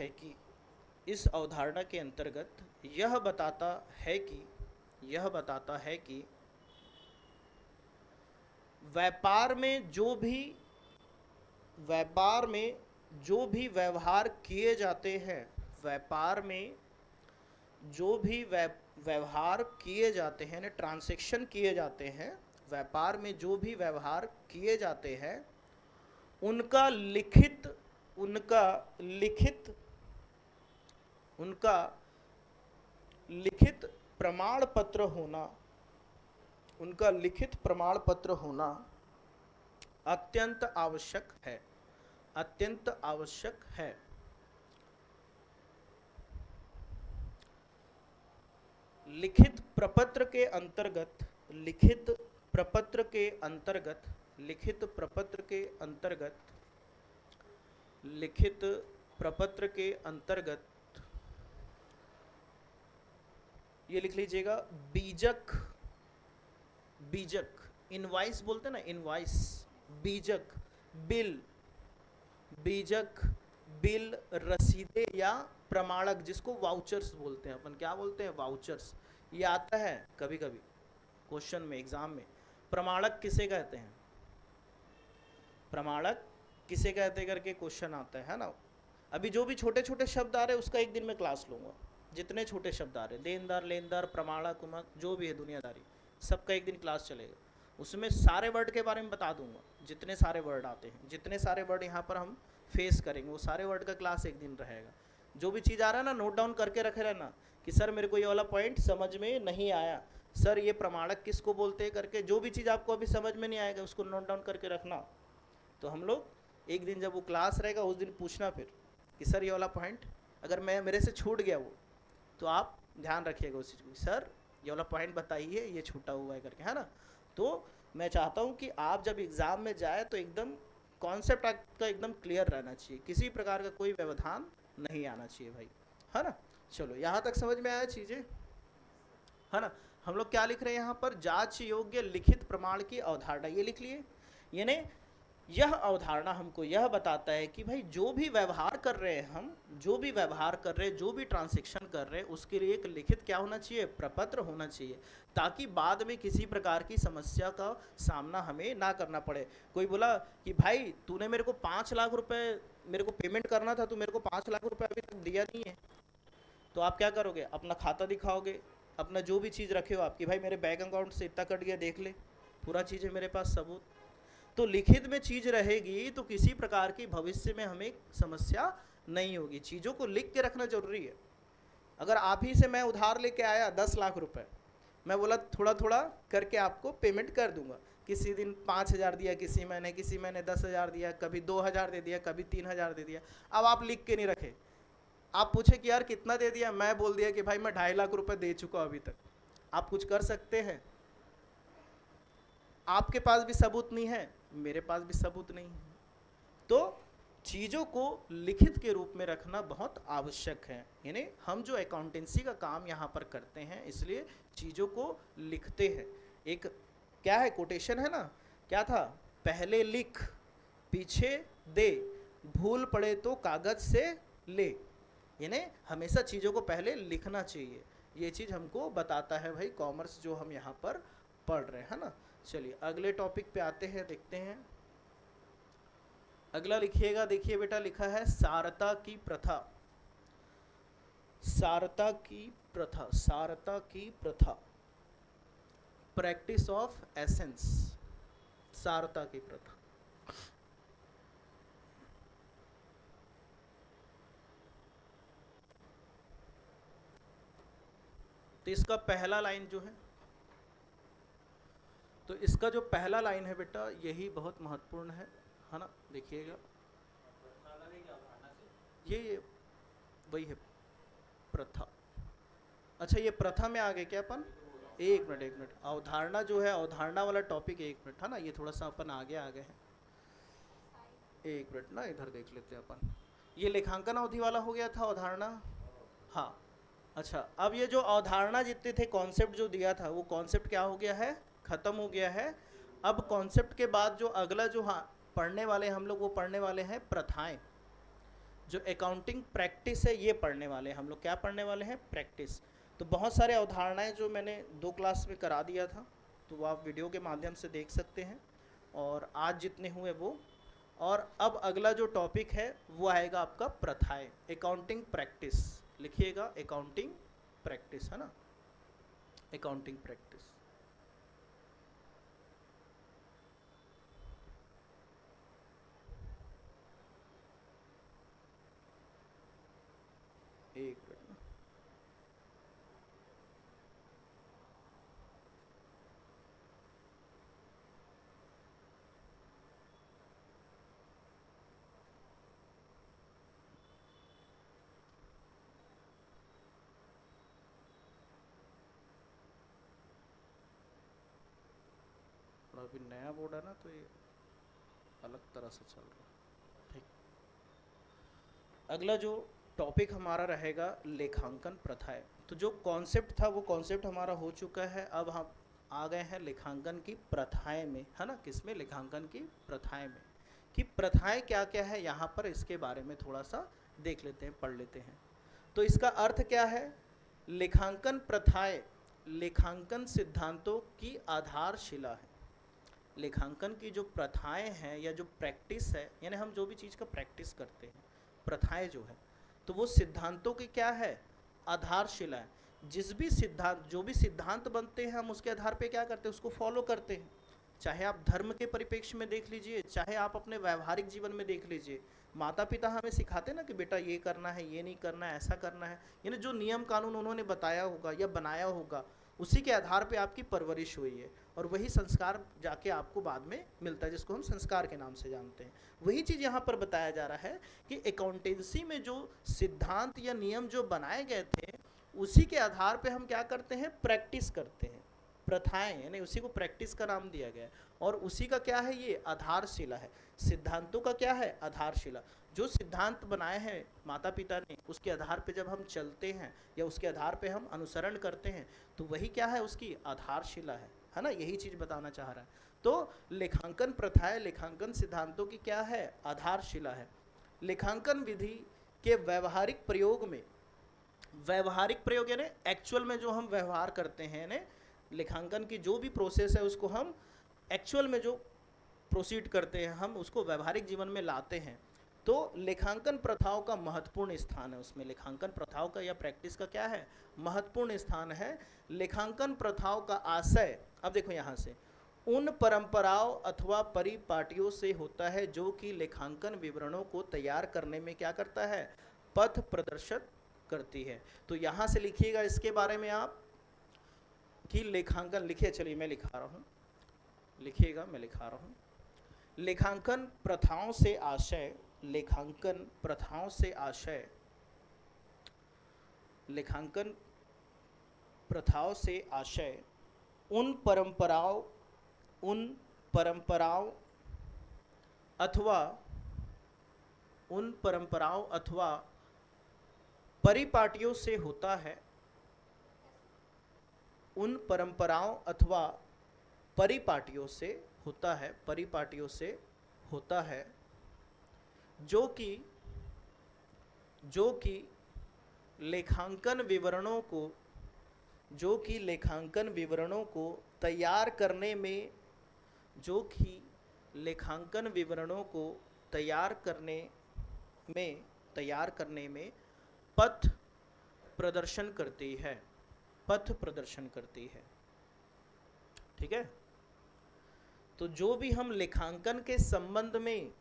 है कि व्यापार में जो भी व्यवहार किए जाते हैं, व्यापार में जो भी व्यवहार किए जाते हैं ना, ट्रांजैक्शन किए जाते हैं, व्यापार में जो भी व्यवहार किए जाते हैं उनका लिखित प्रमाण पत्र होना अत्यंत आवश्यक है, अत्यंत आवश्यक है। लिखित प्रपत्र के अंतर्गत, लिखित प्रपत्र के अंतर्गत, लिखित प्रपत्र के अंतर्गत, लिखित प्रपत्र के अंतर्गत, ये लिख लीजिएगा, बीजक, बीजक, इनवाइस बोलते हैं ना, इनवाइस, बीजक, बिल, बीजक, बिल, रसीदे या प्रमाणक, जिसको वाउचर्स बोलते हैं अपन, क्या बोलते हैं, वाउचर्स। ये आता है कभी कभी क्वेश्चन में, एग्जाम में। प्रमाणक किसे कहते हैं, प्रमाणक किसे कहते करके क्वेश्चन आता है ना। अभी जो भी छोटे छोटे शब्द आ रहे हैं उसका एक दिन में क्लास लूंगा, जितने छोटे शब्द आ रहे हैं, देनदार, लेनदार, प्रमाणक, उमक, जो भी है दुनियादारी, सबका एक दिन क्लास चलेगा। उसमें सारे वर्ड के बारे में बता दूंगा, जितने सारे वर्ड आते हैं, जितने सारे वर्ड यहाँ पर हम फेस करेंगे, वो सारे वर्ड का क्लास एक दिन रहेगा। जो भी चीज़ आ रहा है ना, नोट डाउन करके रखे रहना कि सर मेरे को ये वाला पॉइंट समझ में नहीं आया, सर ये प्रमाणक किसको बोलते हैं करके। जो भी चीज़ आपको अभी समझ में नहीं आएगा उसको नोट डाउन करके रखना। तो हम लोग एक दिन जब वो क्लास रहेगा उस दिन पूछना फिर कि सर ये वाला पॉइंट अगर मैं मेरे से छूट गया वो, तो आप ध्यान रखिएगा उस चीज़ को, सर ये वाला पॉइंट बताइए, ये छूटा हुआ है करके, है ना। तो मैं चाहता हूँ कि आप जब एग्ज़ाम में जाए तो एकदम कॉन्सेप्ट आपका एकदम क्लियर रहना चाहिए, किसी प्रकार का कोई व्यवधान नहीं आना चाहिए भाई, है ना। चलो यहाँ तक समझ में आया चीज़ें, है ना। हम लोग क्या लिख रहे हैं यहाँ पर, जांच योग्य लिखित प्रमाण की अवधारणा, ये लिख लिए। यानी यह अवधारणा हमको यह बताता है कि भाई जो भी व्यवहार कर रहे हैं हम, जो भी व्यवहार कर रहे हैं, जो भी ट्रांजैक्शन कर रहे हैं, उसके लिए एक लिखित क्या होना चाहिए, प्रपत्र होना चाहिए, ताकि बाद में किसी प्रकार की समस्या का सामना हमें ना करना पड़े। कोई बोला कि भाई तूने मेरे को 5 लाख रुपए मेरे को पेमेंट करना था, तू मेरे को 5 लाख रुपए अभी तक दिया नहीं है, तो आप क्या करोगे, अपना खाता दिखाओगे, अपना जो भी चीज़ रखे हो आपकी, भाई मेरे बैंक अकाउंट से इतना कट गया, देख ले, पूरा चीज़ है मेरे पास, सबूत। तो लिखित में चीज़ रहेगी तो किसी प्रकार की भविष्य में हमें समस्या नहीं होगी। चीज़ों को लिख के रखना जरूरी है। अगर आप ही से मैं उधार लेके आया 10 लाख रुपए, मैं बोला थोड़ा थोड़ा करके आपको पेमेंट कर दूंगा, किसी दिन 5,000 दिया, किसी महीने 10,000 दिया, कभी 2,000 दे दिया, कभी 3,000 दे दिया। अब आप लिख के नहीं रखे, आप पूछे कि यार कितना दे दिया, मैं बोल दिया कि भाई मैं 2.5 लाख रुपए दे चुका अभी तक। आप कुछ कर सकते हैं? आपके पास भी सबूत नहीं है, मेरे पास भी सबूत नहीं है। तो चीज़ों को लिखित के रूप में रखना बहुत आवश्यक है। यानी हम जो अकाउंटेंसी का काम यहाँ पर करते हैं, इसलिए चीज़ों को लिखते हैं। एक क्या है, कोटेशन है ना, क्या था, पहले लिख पीछे दे, भूल पड़े तो कागज से ले। यानी हमेशा चीज़ों को पहले लिखना चाहिए। ये चीज़ हमको बताता है भाई कॉमर्स जो हम यहाँ पर पढ़ रहे हैं, है ना। चलिए अगले टॉपिक पे आते हैं, देखते हैं। अगला लिखिएगा, देखिए बेटा, लिखा है सारता की प्रथा, सारता की प्रथा, सारता की प्रथा, प्रैक्टिस ऑफ एसेंस, सारता की प्रथा। तो इसका पहला लाइन जो है, तो इसका जो पहला लाइन है बेटा, यही बहुत महत्वपूर्ण है ना। देखिएगा, ये वही है प्रथा। अच्छा, ये प्रथा में आ गए क्या अपन? एक मिनट, अवधारणा जो है, अवधारणा वाला टॉपिक, एक मिनट, है ना, ये थोड़ा सा अपन आगे आ गए हैं। एक मिनट ना, इधर देख लेते हैं अपन। ये लेखांकन अवधि वाला हो गया था अवधारणा, हाँ। अच्छा, अब ये जो अवधारणा जितने थे, कॉन्सेप्ट जो दिया था, वो कॉन्सेप्ट क्या हो गया है, खत्म हो गया है। अब कॉन्सेप्ट के बाद जो अगला जो हाँ पढ़ने वाले हम लोग, वो पढ़ने वाले हैं प्रथाएं। जो अकाउंटिंग प्रैक्टिस है ये पढ़ने वाले हैं हम लोग। क्या पढ़ने वाले हैं? प्रैक्टिस। तो बहुत सारे अवधारणाएं जो मैंने 2 क्लास में करा दिया था, तो वो आप वीडियो के माध्यम से देख सकते हैं, और आज जितने हुए वो। और अब अगला जो टॉपिक है वो आएगा आपका प्रथाएं, अकाउंटिंग प्रैक्टिस। लिखिएगा अकाउंटिंग प्रैक्टिस, है ना, अकाउंटिंग प्रैक्टिस। एक मिनट ना, अभी नया बोर्ड है ना, तो ये अलग तरह से चल रहा है। ठीक, अगला जो टॉपिक हमारा रहेगा लेखांकन प्रथाएं। तो जो कॉन्सेप्ट था वो कॉन्सेप्ट हमारा हो चुका है, अब हम आ गए हैं लेखांकन की प्रथाएं में, है ना। किसमें? लेखांकन की प्रथाएं में। कि प्रथाएं क्या क्या है यहाँ पर, इसके बारे में थोड़ा सा देख लेते हैं, पढ़ लेते हैं। तो इसका अर्थ क्या है? लेखांकन प्रथाएं लेखांकन सिद्धांतों की आधारशिला है। लेखांकन की जो प्रथाएं हैं या जो प्रैक्टिस है, यानी हम जो भी चीज़ का प्रैक्टिस करते हैं, प्रथाएं जो है, तो वो सिद्धांतों की क्या है? आधारशिला है। जिस भी सिद्धांत, जो भी सिद्धांत बनते हैं, हम उसके आधार पे क्या करते हैं? उसको फॉलो करते हैं। चाहे आप धर्म के परिप्रेक्ष्य में देख लीजिए, चाहे आप अपने व्यवहारिक जीवन में देख लीजिए। माता पिता हमें सिखाते ना कि बेटा ये करना है, ये नहीं करना है, ऐसा करना है, यानी जो नियम कानून उन्होंने बताया होगा या बनाया होगा, उसी के आधार पे आपकी परवरिश हुई है, और वही संस्कार जाके आपको बाद में मिलता है, जिसको हम संस्कार के नाम से जानते हैं। वही चीज़ यहाँ पर बताया जा रहा है कि अकाउंटेंसी में जो सिद्धांत या नियम जो बनाए गए थे, उसी के आधार पे हम क्या करते हैं? प्रैक्टिस करते हैं। प्रथाएं, यानी उसी को प्रैक्टिस का नाम दिया गया है, और उसी का क्या है? ये आधारशिला है। सिद्धांतों का क्या है? आधारशिला। जो सिद्धांत बनाए हैं माता पिता ने, उसके आधार पे जब हम चलते हैं या उसके आधार पे हम अनुसरण करते हैं, तो वही क्या है? उसकी आधारशिला है ना। यही चीज़ बताना चाह रहा है। तो लेखांकन प्रथाएं लेखांकन सिद्धांतों की क्या है? आधारशिला है। लेखांकन विधि के व्यावहारिक प्रयोग में, व्यावहारिक प्रयोग यानी एक्चुअल में जो हम व्यवहार करते हैं, यानी लेखांकन की जो भी प्रोसेस है उसको हम एक्चुअल में जो प्रोसीड करते हैं, हम उसको व्यवहारिक जीवन में लाते हैं। तो लेखांकन प्रथाओं का महत्वपूर्ण स्थान है उसमें। लेखांकन प्रथाओं का या प्रैक्टिस का क्या है? महत्वपूर्ण स्थान है। लेखांकन प्रथाओं का आशय, अब देखो यहाँ से, उन परंपराओं अथवा परिपाटियों से होता है जो कि लेखांकन विवरणों को तैयार करने में क्या करता है? पथ प्रदर्शित करती है। तो यहाँ से लिखिएगा इसके बारे में आप कि लेखांकन, लिखिए, चलिए मैं लिखा रहा हूँ, लिखिएगा, मैं लिखा रहा हूँ। लेखांकन प्रथाओं से आशय, लेखांकन प्रथाओं से आशय, लेखांकन प्रथाओं से आशय उन परंपराओं अथवा परिपाटियों से होता है, उन परंपराओं अथवा परिपाटियों से होता है, परिपाटियों से होता है, जो कि लेखांकन विवरणों को, जो कि लेखांकन विवरणों को तैयार करने में, जो कि लेखांकन विवरणों को तैयार करने में पथ प्रदर्शन करती है, पथ प्रदर्शन करती है। ठीक है। तो जो भी हम लेखांकन के संबंध में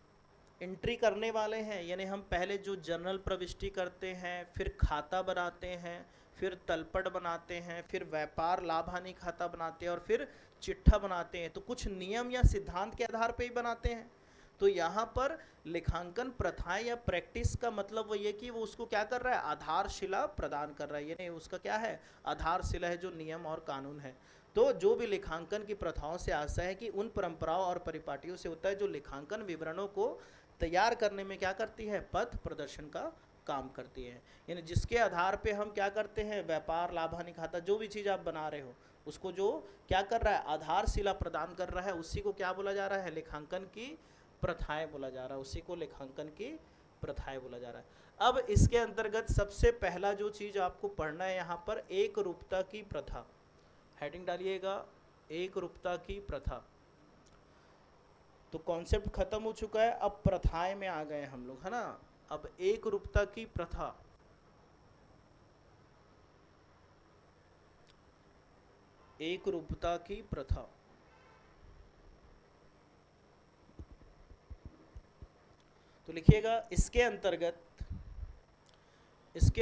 एंट्री करने वाले हैं, यानी हम पहले जो जर्नल प्रविष्टि करते हैं, फिर खाता बनाते हैं, फिर तलपट बनाते हैं, फिर व्यापार लाभ हानि खाता बनाते हैं, और फिर चिट्ठा बनाते हैं, तो कुछ नियम या सिद्धांत के आधार पे ही बनाते हैं। तो यहाँ पर लेखांकन प्रथाएं या प्रैक्टिस का मतलब वो ये कि वो उसको क्या कर रहा है? आधारशिला प्रदान कर रहा है, यानी उसका क्या है? आधारशिला है, जो नियम और कानून है। तो जो भी लेखांकन की प्रथाओं से आशय है कि उन परंपराओं और परिपाटियों से होता है जो लेखांकन विवरणों को तैयार करने में क्या करती है? पथ प्रदर्शन का काम करती है। यानी जिसके आधार पे हम क्या करते हैं? व्यापार लाभ हानि खाता, जो भी चीज़ आप बना रहे हो, उसको जो क्या कर रहा है? आधारशिला प्रदान कर रहा है, उसी को क्या बोला जा रहा है? लेखांकन की प्रथाएं बोला जा रहा है, उसी को लेखांकन की प्रथाएं बोला जा रहा है। अब इसके अंतर्गत सबसे पहला जो चीज़ आपको पढ़ना है यहाँ पर, एक रूपता की प्रथा। हेडिंग डालिएगा, एक रूपता की प्रथा। तो कॉन्सेप्ट खत्म हो चुका है, अब प्रथाएं में आ गए हम लोग, है ना। अब एक रूपता की प्रथा, एक रूपता की प्रथा। तो लिखिएगा इसके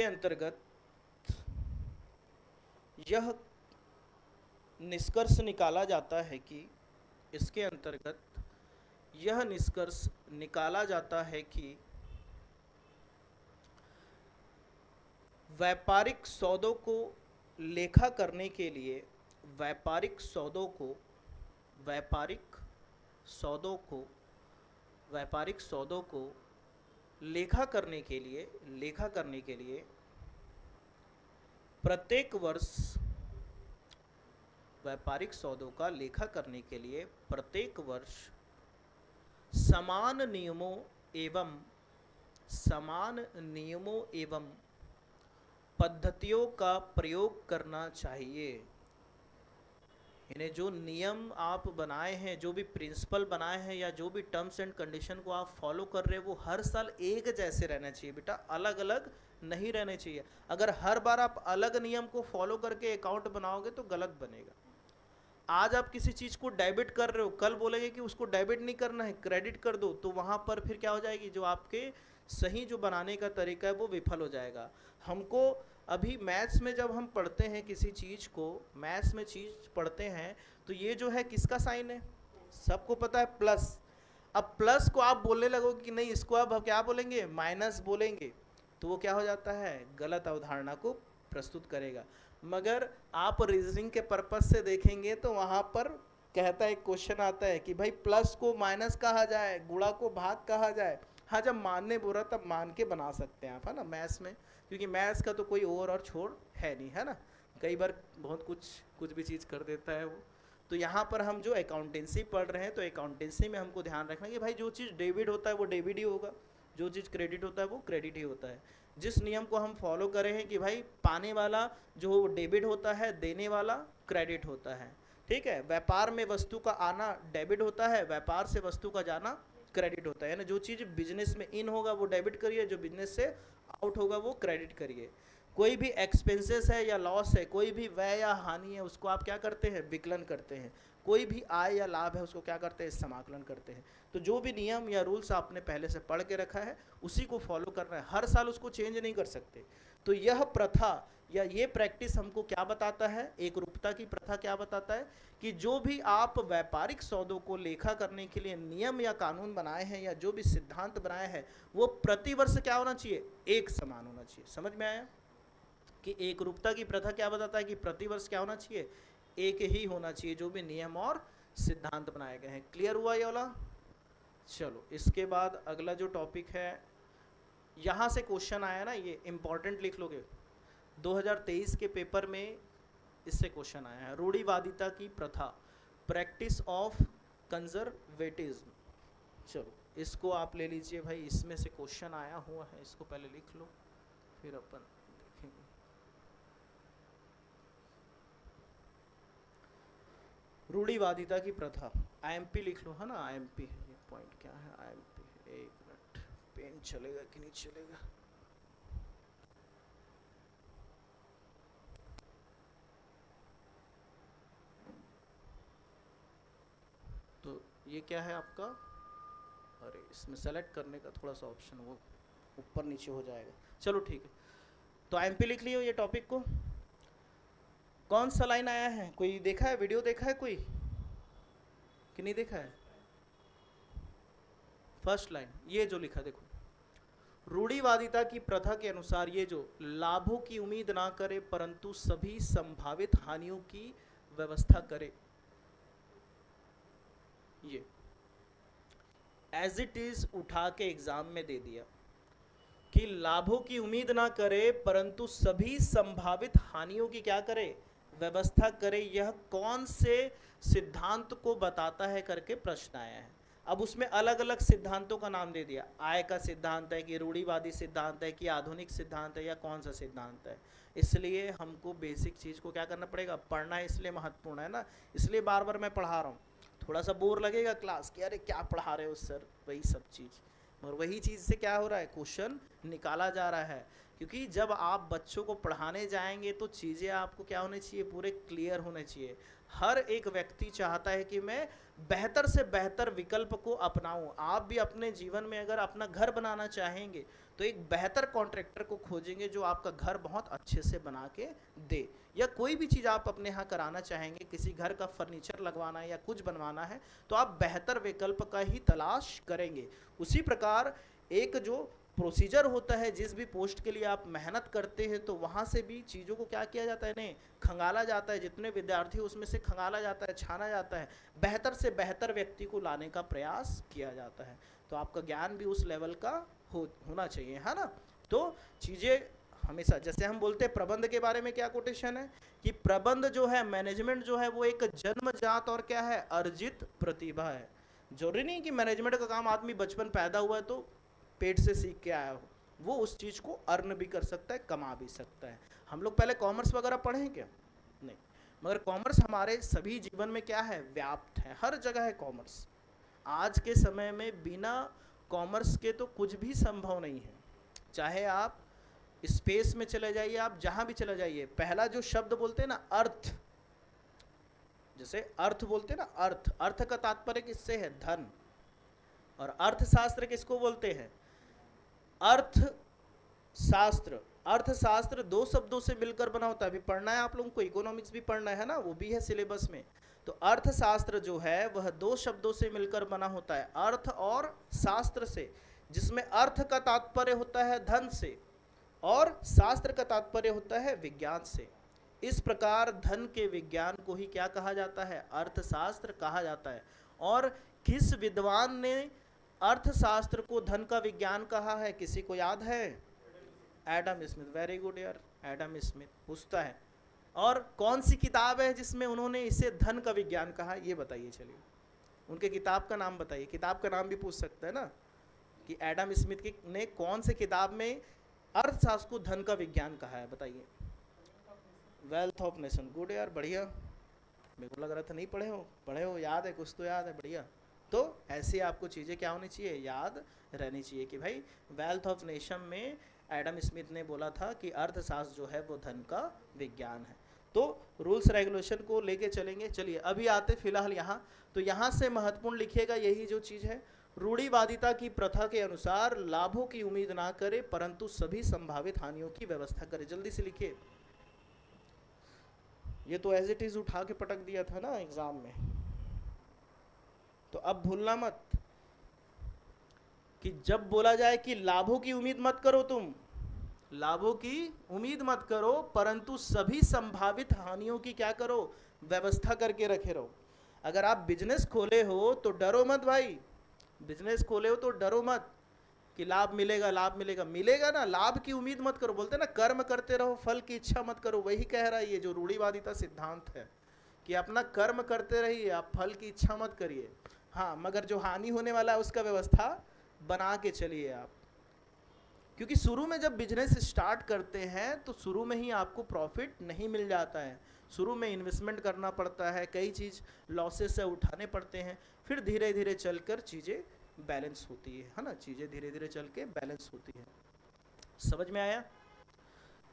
अंतर्गत यह निष्कर्ष निकाला जाता है कि, इसके अंतर्गत यह निष्कर्ष निकाला जाता है कि व्यापारिक सौदों को लेखा करने के लिए, व्यापारिक सौदों को, व्यापारिक सौदों को लेखा करने के लिए प्रत्येक वर्ष, व्यापारिक सौदों का लेखा करने के लिए प्रत्येक वर्ष समान नियमों एवं पद्धतियों का प्रयोग करना चाहिए। इन्हें जो नियम आप बनाए हैं, जो भी प्रिंसिपल बनाए हैं या जो भी टर्म्स एंड कंडीशन को आप फॉलो कर रहे हैं, वो हर साल एक जैसे रहना चाहिए बेटा, अलग अलग नहीं रहने चाहिए। अगर हर बार आप अलग नियम को फॉलो करके अकाउंट बनाओगे तो गलत बनेगा। आज आप किसी चीज़ को डेबिट कर रहे हो, कल बोलेंगे कि उसको डेबिट नहीं करना है, क्रेडिट कर दो, तो वहाँ पर फिर क्या हो जाएगी, जो आपके सही जो बनाने का तरीका है वो विफल हो जाएगा। हमको अभी मैथ्स में जब हम पढ़ते हैं किसी चीज़ को, मैथ्स में चीज़ पढ़ते हैं, तो ये जो है किसका साइन है, सबको पता है, प्लस। अब प्लस को आप बोलने लगोगे कि नहीं, इसको अब क्या बोलेंगे, माइनस बोलेंगे, तो वो क्या हो जाता है, गलत अवधारणा को प्रस्तुत करेगा। मगर आप रीजनिंग के पर्पस से देखेंगे तो वहाँ पर कहता है, क्वेश्चन आता है कि भाई प्लस को माइनस कहा जाए, गुणा को भाग कहा जाए। हाँ, जब मानने बोल रहा तब मान के बना सकते हैं आप, है ना, मैथ्स में, क्योंकि मैथ्स का तो कोई ओवर और छोड़ है नहीं, है ना, कई बार बहुत कुछ भी चीज़ कर देता है वो। तो यहाँ पर हम जो अकाउंटेंसी पढ़ रहे हैं, तो अकाउंटेंसी में हमको ध्यान रखना कि भाई जो चीज़ डेबिट होता है वो डेबिट ही होगा, जो चीज़ क्रेडिट होता है वो क्रेडिट ही होता है। जिस नियम को हम फॉलो करें हैं कि भाई पाने वाला जो डेबिट होता है, देने वाला क्रेडिट होता है, ठीक है। व्यापार में वस्तु का आना डेबिट होता है, व्यापार से वस्तु का जाना क्रेडिट होता है, यानी जो चीज़ बिजनेस में इन होगा वो डेबिट करिए, जो बिजनेस से आउट होगा वो क्रेडिट करिए। कोई भी एक्सपेंसेस है या लॉस है, कोई भी व्यय या हानि है, उसको आप क्या करते हैं, विकलन करते हैं। कोई भी आय या लाभ है उसको क्या करते हैं, समाकलन करते हैं। तो जो भी नियम या रूल्स आपने पहले से पढ़ के रखा है उसी को फॉलो करना है, हर साल उसको चेंज नहीं कर सकते। तो यह प्रथा या ये प्रैक्टिस हमको क्या बताता है, एक रूपता की प्रथा क्या बताता है कि जो भी आप व्यापारिक सौदों को लेखा करने के लिए नियम या कानून बनाए हैं या जो भी सिद्धांत बनाए हैं वो प्रतिवर्ष क्या होना चाहिए, एक समान होना चाहिए। समझ में आया कि एक रूपता की प्रथा क्या बताता है कि प्रतिवर्ष क्या होना चाहिए, एक ही होना चाहिए जो भी नियम और सिद्धांत बनाए गए हैं। क्लियर हुआ ये वाला? चलो इसके बाद अगला जो टॉपिक है, यहाँ से क्वेश्चन आया ना, ये इंपॉर्टेंट लिख लोगे, 2023 के पेपर में इससे क्वेश्चन आया है, रूढ़िवादिता की प्रथा, प्रैक्टिस ऑफ कंजर्वेटिज्म। चलो इसको आप ले लीजिए भाई, इसमें से क्वेश्चन आया हुआ है, इसको पहले लिख लो फिर अपन देखेंगे। रूढ़िवादिता की प्रथा, आईएमपी लिख लो, है ना, आईएमपी ये पॉइंट क्या है, आईएमपी। एक मिनट, पेन चलेगा कि नहीं चलेगा, तो ये क्या है आपका, अरे इसमें सेलेक्ट करने का थोड़ा सा ऑप्शन वो ऊपर नीचे हो जाएगा। चलो ठीक है, तो आईएमपी लिख लियो ये टॉपिक को। कौन सा लाइन आया है, कोई देखा है, वीडियो देखा है कोई कि नहीं देखा है? फर्स्ट लाइन ये जो लिखा देखो, रूढ़िवादिता की प्रथा के अनुसार ये जो लाभों की उम्मीद ना करे परंतु सभी संभावित हानियों की व्यवस्था करे, ये एज इट इज उठा के एग्जाम में दे दिया कि लाभों की उम्मीद ना करे परंतु सभी संभावित हानियों की क्या करे, व्यवस्था करे। यह कौन से सिद्धांत को बताता है करके प्रश्न आया है। अब उसमें अलग अलग सिद्धांतों का नाम दे दिया, आय का सिद्धांत है कि रूढ़िवादी सिद्धांत है कि आधुनिक सिद्धांत है या कौन सा सिद्धांत है। इसलिए हमको बेसिक चीज़ को क्या करना पड़ेगा, पढ़ना है, इसलिए महत्वपूर्ण है ना, इसलिए बार बार मैं पढ़ा रहा हूँ। थोड़ा सा बोर लगेगा क्लास कि अरे क्या पढ़ा रहे हो सर, वही सब चीज़, और वही चीज़ से क्या हो रहा है, क्वेश्चन निकाला जा रहा है। क्योंकि जब आप बच्चों को पढ़ाने जाएंगे तो चीज़ें आपको क्या होनी चाहिए, पूरे क्लियर होने चाहिए। हर एक व्यक्ति चाहता है कि मैं बेहतर से बेहतर विकल्प को अपनाऊं। आप भी अपने जीवन में अगर अपना घर बनाना चाहेंगे तो एक बेहतर कॉन्ट्रैक्टर को खोजेंगे जो आपका घर बहुत अच्छे से बना के दे, या कोई भी चीज़ आप अपने यहाँ कराना चाहेंगे, किसी घर का फर्नीचर लगवाना है या कुछ बनवाना है, तो आप बेहतर विकल्प का ही तलाश करेंगे। उसी प्रकार एक जो प्रोसीजर होता है, जिस भी पोस्ट के लिए आप मेहनत करते हैं तो वहाँ से भी चीज़ों को क्या किया जाता है, नहीं खंगाला जाता है, जितने विद्यार्थी उसमें से खंगाला जाता है, छाना जाता है, बेहतर से बेहतर व्यक्ति को लाने का प्रयास किया जाता है। तो आपका ज्ञान भी उस लेवल का होना चाहिए, है ना। तो चीज़ें हमेशा, जैसे हम बोलते हैं प्रबंध के बारे में क्या कोटेशन है कि प्रबंध जो है, मैनेजमेंट जो है वो एक जन्मजात और क्या है, अर्जित प्रतिभा है। जरूरी नहीं कि मैनेजमेंट का काम आदमी बचपन पैदा हुआ है तो पेट से सीख के आया हो, वो उस चीज़ को अर्न भी कर सकता है, कमा भी सकता है। हम लोग पहले कॉमर्स वगैरह पढ़े हैं क्या? नहीं, मगर कॉमर्स हमारे सभी जीवन में क्या है, व्याप्त है, हर जगह है कॉमर्स। आज के समय में बिना कॉमर्स के तो कुछ भी संभव नहीं है। चाहे आप स्पेस में चले जाइए, आप जहाँ भी चले जाइए, पहला जो शब्द बोलते हैं ना अर्थ, जैसे अर्थ बोलते हैं ना, अर्थ, अर्थ का तात्पर्य किससे है, धन। और अर्थशास्त्र किसको बोलते हैं, अर्थशास्त्र। अर्थशास्त्र दो शब्दों से मिलकर बना होता है, अभी पढ़ना है आप लोगों को, इकोनॉमिक्स भी पढ़ना है ना, वो भी है सिलेबस में। तो अर्थशास्त्र जो है वह दो शब्दों से मिलकर बना होता है, अर्थ और शास्त्र से, जिसमें अर्थ का तात्पर्य होता है धन से और शास्त्र का तात्पर्य होता है विज्ञान से। इस प्रकार धन के विज्ञान को ही क्या कहा जाता है, अर्थशास्त्र कहा जाता है। और किस विद्वान ने अर्थशास्त्र को धन का विज्ञान कहा है, किसी को याद है? Adam Smith. वेरी गुड यार, एडम स्मिथ पूछता है। और कौन सी किताब है जिसमें उन्होंने इसे धन का विज्ञान कहा, ये बताइए। चलिए उनके किताब का नाम बताइए, किताब का नाम भी पूछ सकता है ना कि एडम स्मिथ ने कौन से किताब में अर्थशास्त्र को धन का विज्ञान कहा है, बताइए। Wealth of nation. गुड यार, बढ़िया। मेरे को लग रहा था नहीं पढ़े हो, पढ़े हो, याद है, कुछ तो याद है, बढ़िया। तो ऐसी आपको चीज़ें क्या होनी चाहिए, याद रहनी चाहिए कि भाई वेल्थ ऑफ नेशन में एडम स्मिथ ने बोला था कि अर्थशास्त्र जो है वो धन का विज्ञान है। तो रूल्स रेगुलेशन को लेके चलेंगे। चलिए अभी आते फिलहाल यहाँ, तो यहाँ से महत्वपूर्ण लिखिएगा यही जो चीज़ है, रूढ़िवादिता की प्रथा के अनुसार लाभों की उम्मीद ना करे परंतु सभी संभावित हानियों की व्यवस्था करे। जल्दी से लिखिए, ये तो एज इट इज उठा के पटक दिया था ना एग्जाम में, तो अब भूलना मत कि जब बोला जाए कि लाभों की उम्मीद मत करो, तुम लाभों की उम्मीद मत करो परंतु सभी संभावित हानियों की क्या करो, व्यवस्था करके रखे रहो। अगर आप बिजनेस खोले हो तो डरो मत भाई, बिजनेस खोले हो तो डरो मत कि लाभ मिलेगा, लाभ मिलेगा, मिलेगा ना, लाभ की उम्मीद मत करो। बोलते ना कर्म करते रहो, फल की इच्छा मत करो, वही कह रहा है ये जो रूढ़िवादिता सिद्धांत है कि अपना कर्म करते रहिए, आप फल की इच्छा मत करिए। हाँ, मगर जो हानि होने वाला है उसका व्यवस्था बना के चलिए आप, क्योंकि शुरू में जब बिजनेस स्टार्ट करते हैं तो शुरू में ही आपको प्रॉफिट नहीं मिल जाता है, शुरू में इन्वेस्टमेंट करना पड़ता है, कई चीज़ लॉसेस से उठाने पड़ते हैं, फिर धीरे धीरे चलकर चीज़ें बैलेंस होती है ना, चीज़ें धीरे धीरे चल के बैलेंस होती है। समझ में आया?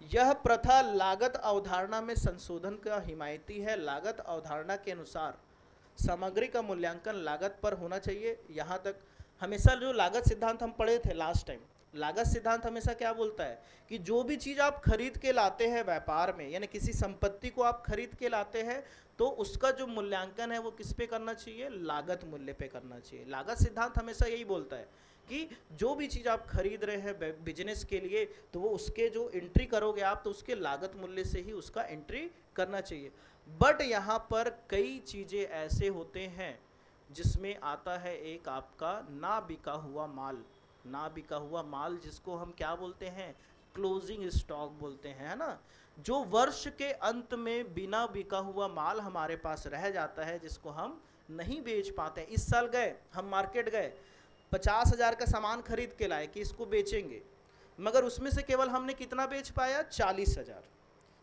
यह प्रथा लागत अवधारणा में संशोधन का हिमायती है। लागत अवधारणा के अनुसार सामग्री का मूल्यांकन लागत पर होना चाहिए। यहाँ तक हमेशा जो लागत सिद्धांत हम पढ़े थे लास्ट टाइम, लागत सिद्धांत हमेशा क्या बोलता है कि जो भी चीज़ आप खरीद के लाते हैं व्यापार में, यानी किसी संपत्ति को आप खरीद के लाते हैं तो उसका जो मूल्यांकन है वो किस पे करना चाहिए, लागत मूल्य पे करना चाहिए। लागत सिद्धांत हमेशा यही बोलता है कि जो भी चीज़ आप खरीद रहे हैं बिजनेस के लिए तो वो उसके जो एंट्री करोगे आप तो उसके लागत मूल्य से ही उसका एंट्री करना चाहिए। बट यहाँ पर कई चीज़ें ऐसे होते हैं जिसमें आता है एक आपका ना बिका हुआ माल, ना बिका हुआ माल जिसको हम क्या बोलते हैं, क्लोजिंग स्टॉक बोलते हैं, है ना। जो वर्ष के अंत में बिना बिका हुआ माल हमारे पास रह जाता है जिसको हम नहीं बेच पाते। इस साल गए हम मार्केट गए, 50,000 का सामान खरीद के लाए कि इसको बेचेंगे, मगर उसमें से केवल हमने कितना बेच पाया, 40,000।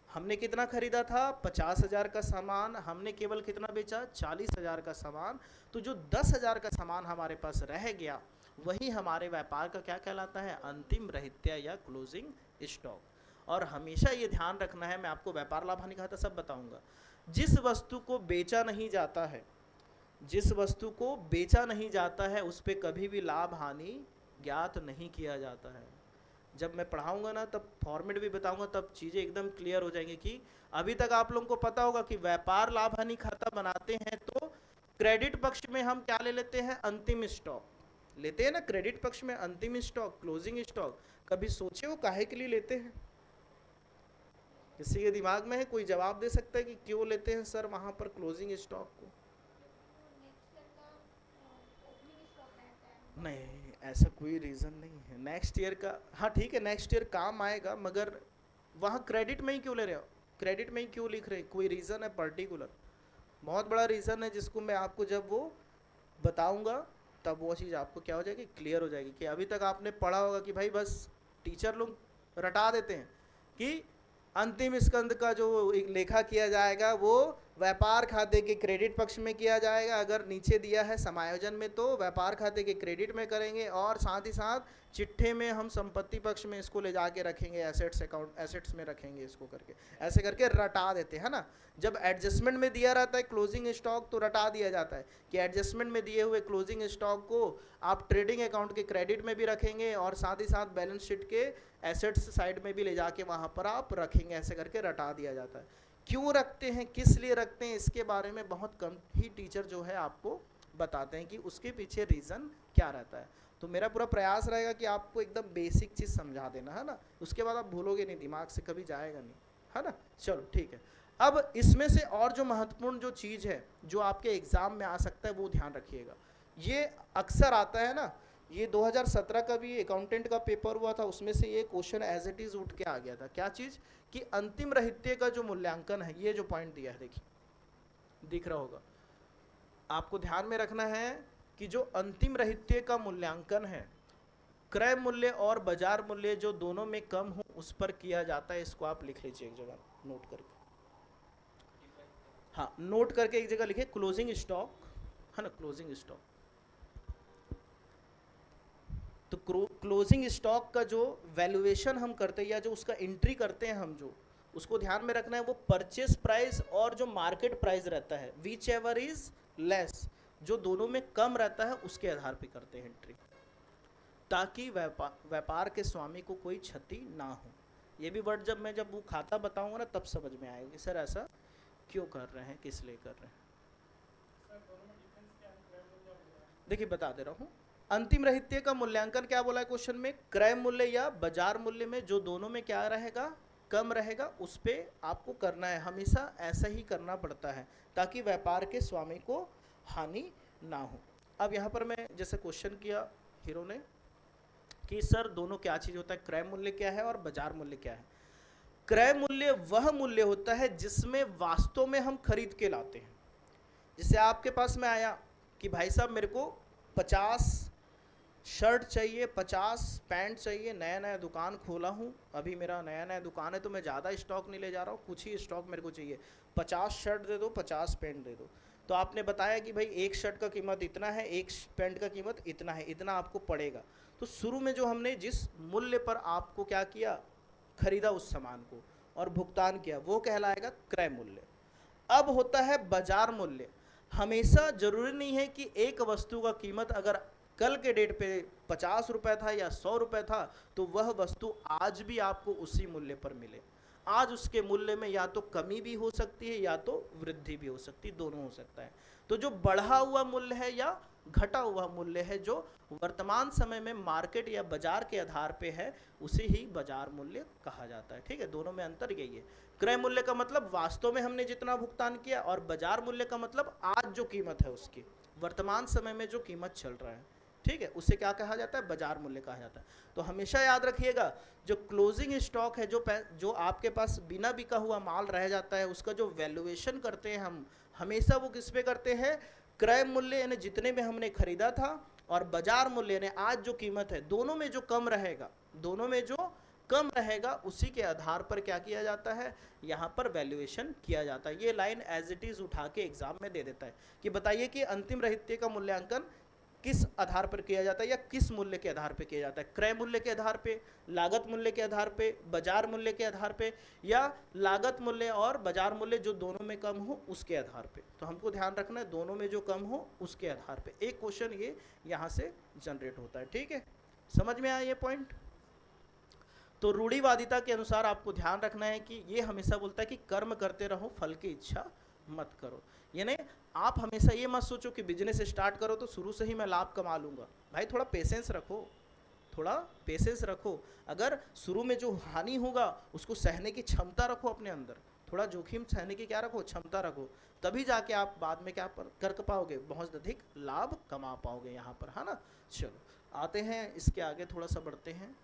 हमने कितना खरीदा था, 50,000 का सामान, हमने केवल कितना बेचा, 40,000 का सामान। तो जो 10,000 का सामान हमारे पास रह गया वही हमारे व्यापार का क्या कहलाता है, अंतिम रहत्या या क्लोजिंग स्टॉक। और हमेशा ये ध्यान रखना है, मैं आपको व्यापार लाभ हानि खाता सब बताऊंगा, जिस वस्तु को बेचा नहीं जाता है, जिस वस्तु को बेचा नहीं जाता है उस पर कभी भी लाभ हानि ज्ञात नहीं किया जाता है। जब मैं पढ़ाऊंगा ना तब फॉर्मेट भी बताऊंगा, तब चीज़ें एकदम क्लियर हो जाएंगी। कि अभी तक आप लोगों को पता होगा कि व्यापार लाभ हानि खाता बनाते हैं तो क्रेडिट पक्ष में हम क्या ले लेते हैं, अंतिम स्टॉक, लेते हैं ना क्रेडिट पक्ष में अंतिम स्टॉक, क्लोजिंग स्टॉक, कभी सोचे वो काहे के लिए लेते हैं? किसी के दिमाग में है, कोई जवाब दे सकता है कि क्यों लेते हैं सर वहां पर क्लोजिंग स्टॉक को? नहीं, ऐसा कोई रीज़न नहीं है नेक्स्ट ईयर का। हाँ ठीक है, नेक्स्ट ईयर काम आएगा, मगर वहाँ क्रेडिट में ही क्यों ले रहे हो, क्रेडिट में ही क्यों लिख रहे हैं? कोई रीज़न है पर्टिकुलर? बहुत बड़ा रीज़न है जिसको मैं आपको जब वो बताऊंगा तब वो चीज़ आपको क्या हो जाएगी, क्लियर हो जाएगी। कि अभी तक आपने पढ़ा होगा कि भाई बस टीचर लोग रटा देते हैं कि अंतिम स्कंद का जो लेखा किया जाएगा वो व्यापार खाते के क्रेडिट पक्ष में किया जाएगा, अगर नीचे दिया है समायोजन में तो व्यापार खाते के क्रेडिट में करेंगे, और साथ ही साथ चिट्ठे में हम संपत्ति पक्ष में इसको ले जाके रखेंगे, एसेट्स अकाउंट, एसेट्स में रखेंगे इसको करके, ऐसे करके रटा देते हैं ना। जब एडजस्टमेंट में दिया रहता है क्लोजिंग स्टॉक तो रटा दिया जाता है कि एडजस्टमेंट में दिए हुए क्लोजिंग स्टॉक को आप ट्रेडिंग अकाउंट के क्रेडिट में भी रखेंगे और साथ ही साथ बैलेंस शीट के एसेट्स साइड में भी ले जाके वहाँ पर आप रखेंगे, ऐसे करके रटा दिया जाता है। क्यों रखते हैं, किस लिए रखते हैं, इसके बारे में बहुत कम ही टीचर जो है आपको बताते हैं कि उसके पीछे रीज़न क्या रहता है। तो मेरा पूरा प्रयास रहेगा कि आपको एकदम बेसिक चीज़ समझा देना, है ना, उसके बाद आप भूलोगे नहीं, दिमाग से कभी जाएगा नहीं, है ना। चलो ठीक है, अब इसमें से और जो महत्वपूर्ण जो चीज़ है जो आपके एग्ज़ाम में आ सकता है वो ध्यान रखिएगा। ये अक्सर आता है ना, ये 2017 का भी अकाउंटेंट का पेपर हुआ था, उसमें से ये क्वेश्चन एज इट इज़ उठ के आ गया था। क्या चीज़? कि अंतिम रहत्य का जो मूल्यांकन है, ये जो पॉइंट दिया है देखिए दिख रहा होगा आपको, ध्यान में रखना है कि जो अंतिम रहत्य का मूल्यांकन है क्रय मूल्य और बाजार मूल्य जो दोनों में कम हो उस पर किया जाता है। इसको आप लिख लीजिए एक जगह नोट करके, हाँ नोट करके एक जगह लिखे क्लोजिंग स्टॉक, है ना, क्लोजिंग स्टॉक। तो क्लोजिंग स्टॉक का जो वैल्यूएशन हम करते हैं या जो उसका एंट्री करते हैं हम, जो उसको ध्यान में रखना है वो परचेस प्राइस और जो मार्केट प्राइस रहता है विच एवर इज लेस, जो दोनों में कम रहता है उसके आधार पे करते हैं एंट्री, ताकि व्यापार के स्वामी को कोई क्षति ना हो। ये भी वर्ड जब वो खाता बताऊंगा ना तब समझ में आएगा कि सर ऐसा क्यों कर रहे हैं, किस लिए कर रहे हैं। देखिए बता दे रहा हूँ, अंतिम रहत्य का मूल्यांकन क्या बोला है क्वेश्चन में, क्रय मूल्य या बाजार मूल्य में जो दोनों में क्या रहेगा, कम रहेगा, उस पर आपको करना है। हमेशा ऐसा ही करना पड़ता है ताकि व्यापार के स्वामी को हानि ना हो। अब यहाँ पर मैं जैसे क्वेश्चन किया हीरो ने कि सर दोनों क्या चीज़ होता है, क्रय मूल्य क्या है और बाजार मूल्य क्या है। क्रय मूल्य वह मूल्य होता है जिसमें वास्तव में हम खरीद के लाते हैं। जैसे आपके पास में आया कि भाई साहब मेरे को 50 शर्ट चाहिए, 50 पैंट चाहिए, नया नया दुकान खोला हूँ, अभी मेरा नया नया दुकान है तो मैं ज़्यादा स्टॉक नहीं ले जा रहा हूँ, कुछ ही स्टॉक मेरे को चाहिए, 50 शर्ट दे दो, 50 पैंट दे दो। तो आपने बताया कि भाई एक शर्ट का कीमत इतना है, एक पैंट का कीमत इतना है, इतना आपको पड़ेगा। तो शुरू में जो हमने जिस मूल्य पर आपको क्या किया, खरीदा उस सामान को और भुगतान किया, वो कहलाएगा क्रय मूल्य। अब होता है बाजार मूल्य। हमेशा जरूरी नहीं है कि एक वस्तु का कीमत अगर कल के डेट पे 50 रुपये था या 100 रुपये था तो वह वस्तु आज भी आपको उसी मूल्य पर मिले। आज उसके मूल्य में या तो कमी भी हो सकती है या तो वृद्धि भी हो सकती है, दोनों हो सकता है। तो जो बढ़ा हुआ मूल्य है या घटा हुआ मूल्य है जो वर्तमान समय में मार्केट या बाजार के आधार पे है, उसे ही बाजार मूल्य कहा जाता है। ठीक है, दोनों में अंतर यही है। क्रय मूल्य का मतलब वास्तव में हमने जितना भुगतान किया, और बाजार मूल्य का मतलब आज जो कीमत है उसकी, वर्तमान समय में जो कीमत चल रहा है, ठीक है, उसे क्या कहा जाता है, बाजार मूल्य कहा जाता है। तो हमेशा याद रखिएगा जो क्लोजिंग स्टॉक है, जो आपके पास बिना बिका हुआ माल रह जाता है, उसका जो वैल्यूएशन करते हैं हम, हमेशा वो किस पे करते हैं, क्रय मूल्य यानी जितने में हमने खरीदा था, और बाजार मूल्य यानी आज जो कीमत है, दोनों में जो कम रहेगा, दोनों में जो कम रहेगा उसी के आधार पर क्या किया जाता है, यहाँ पर वैल्यूएशन किया जाता है। ये लाइन एज इट इज उठा के एग्जाम में दे देता है कि बताइए कि अंतिम रहत्य का मूल्यांकन किस आधार पर किया जाता है या किस मूल्य के आधार पर किया जाता है, क्रय मूल्य के आधार पे, लागत मूल्य के आधार पे, बाजार मूल्य के आधार पे, या लागत मूल्य और बाजार मूल्य जो दोनों में कम हो उसके आधार पे। तो हमको ध्यान रखना है दोनों में जो कम हो उसके आधार पे एक क्वेश्चन ये यहाँ से जनरेट होता है। ठीक है, समझ में आया ये पॉइंट। तो रूढ़िवादिता के अनुसार आपको ध्यान रखना है कि ये हमेशा बोलता है कि कर्म करते रहो, फल की इच्छा मत करो। यानी आप हमेशा ये मत सोचो कि बिजनेस स्टार्ट करो तो शुरू से ही मैं लाभ कमा लूँगा। भाई थोड़ा पेशेंस रखो, थोड़ा पेशेंस रखो। अगर शुरू में जो हानि होगा उसको सहने की क्षमता रखो अपने अंदर, थोड़ा जोखिम सहने की क्या रखो, क्षमता रखो, तभी जाके आप बाद में क्या कर पाओगे, बहुत अधिक लाभ कमा पाओगे यहाँ पर, है ना। चलो आते हैं इसके आगे, थोड़ा सा बढ़ते हैं।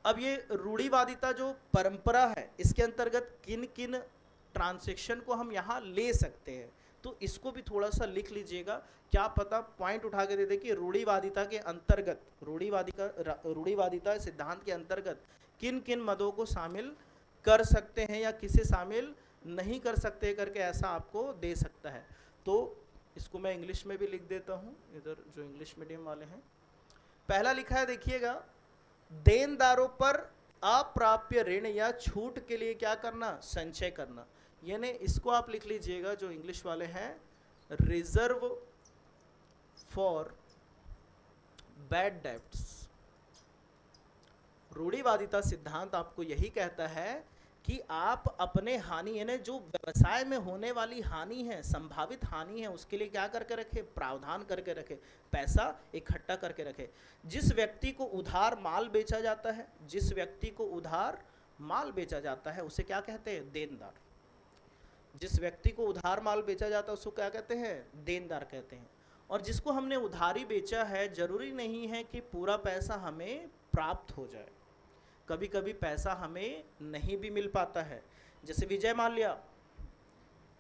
अब ये रूढ़िवादिता जो परंपरा है, इसके अंतर्गत किन किन ट्रांजैक्शन को हम यहाँ ले सकते हैं, तो इसको भी थोड़ा सा लिख लीजिएगा, क्या पता पॉइंट उठा के दे दे कि रूढ़िवादिता के अंतर्गत, रूढ़िवादिता सिद्धांत के अंतर्गत किन किन मदों को शामिल कर सकते हैं या किसे शामिल नहीं कर सकते करके ऐसा आपको दे सकता है। तो इसको मैं इंग्लिश में भी लिख देता हूँ, इधर जो इंग्लिश मीडियम वाले हैं। पहला लिखा है देखिएगा, देनदारों पर अप्राप्य ऋण या छूट के लिए क्या करना, संचय करना। यानी इसको आप लिख लीजिएगा, जो इंग्लिश वाले हैं, रिजर्व फॉर बैड डेब्ट्स। रूढ़िवादिता सिद्धांत आपको यही कहता है कि आप अपने हानि, यानी जो व्यवसाय में होने वाली हानि है, संभावित हानि है, उसके लिए क्या करके रखे, प्रावधान करके रखे, पैसा इकट्ठा करके रखे। जिस व्यक्ति को उधार माल बेचा जाता है, जिस व्यक्ति को उधार माल बेचा जाता है उसे क्या कहते हैं, देनदार। जिस व्यक्ति को उधार माल बेचा जाता है उसको क्या कहते हैं, देनदार कहते हैं। और जिसको हमने उधारी बेचा है, जरूरी नहीं है कि पूरा पैसा हमें प्राप्त हो जाए, कभी कभी पैसा हमें नहीं भी मिल पाता है। जैसे विजय माल्या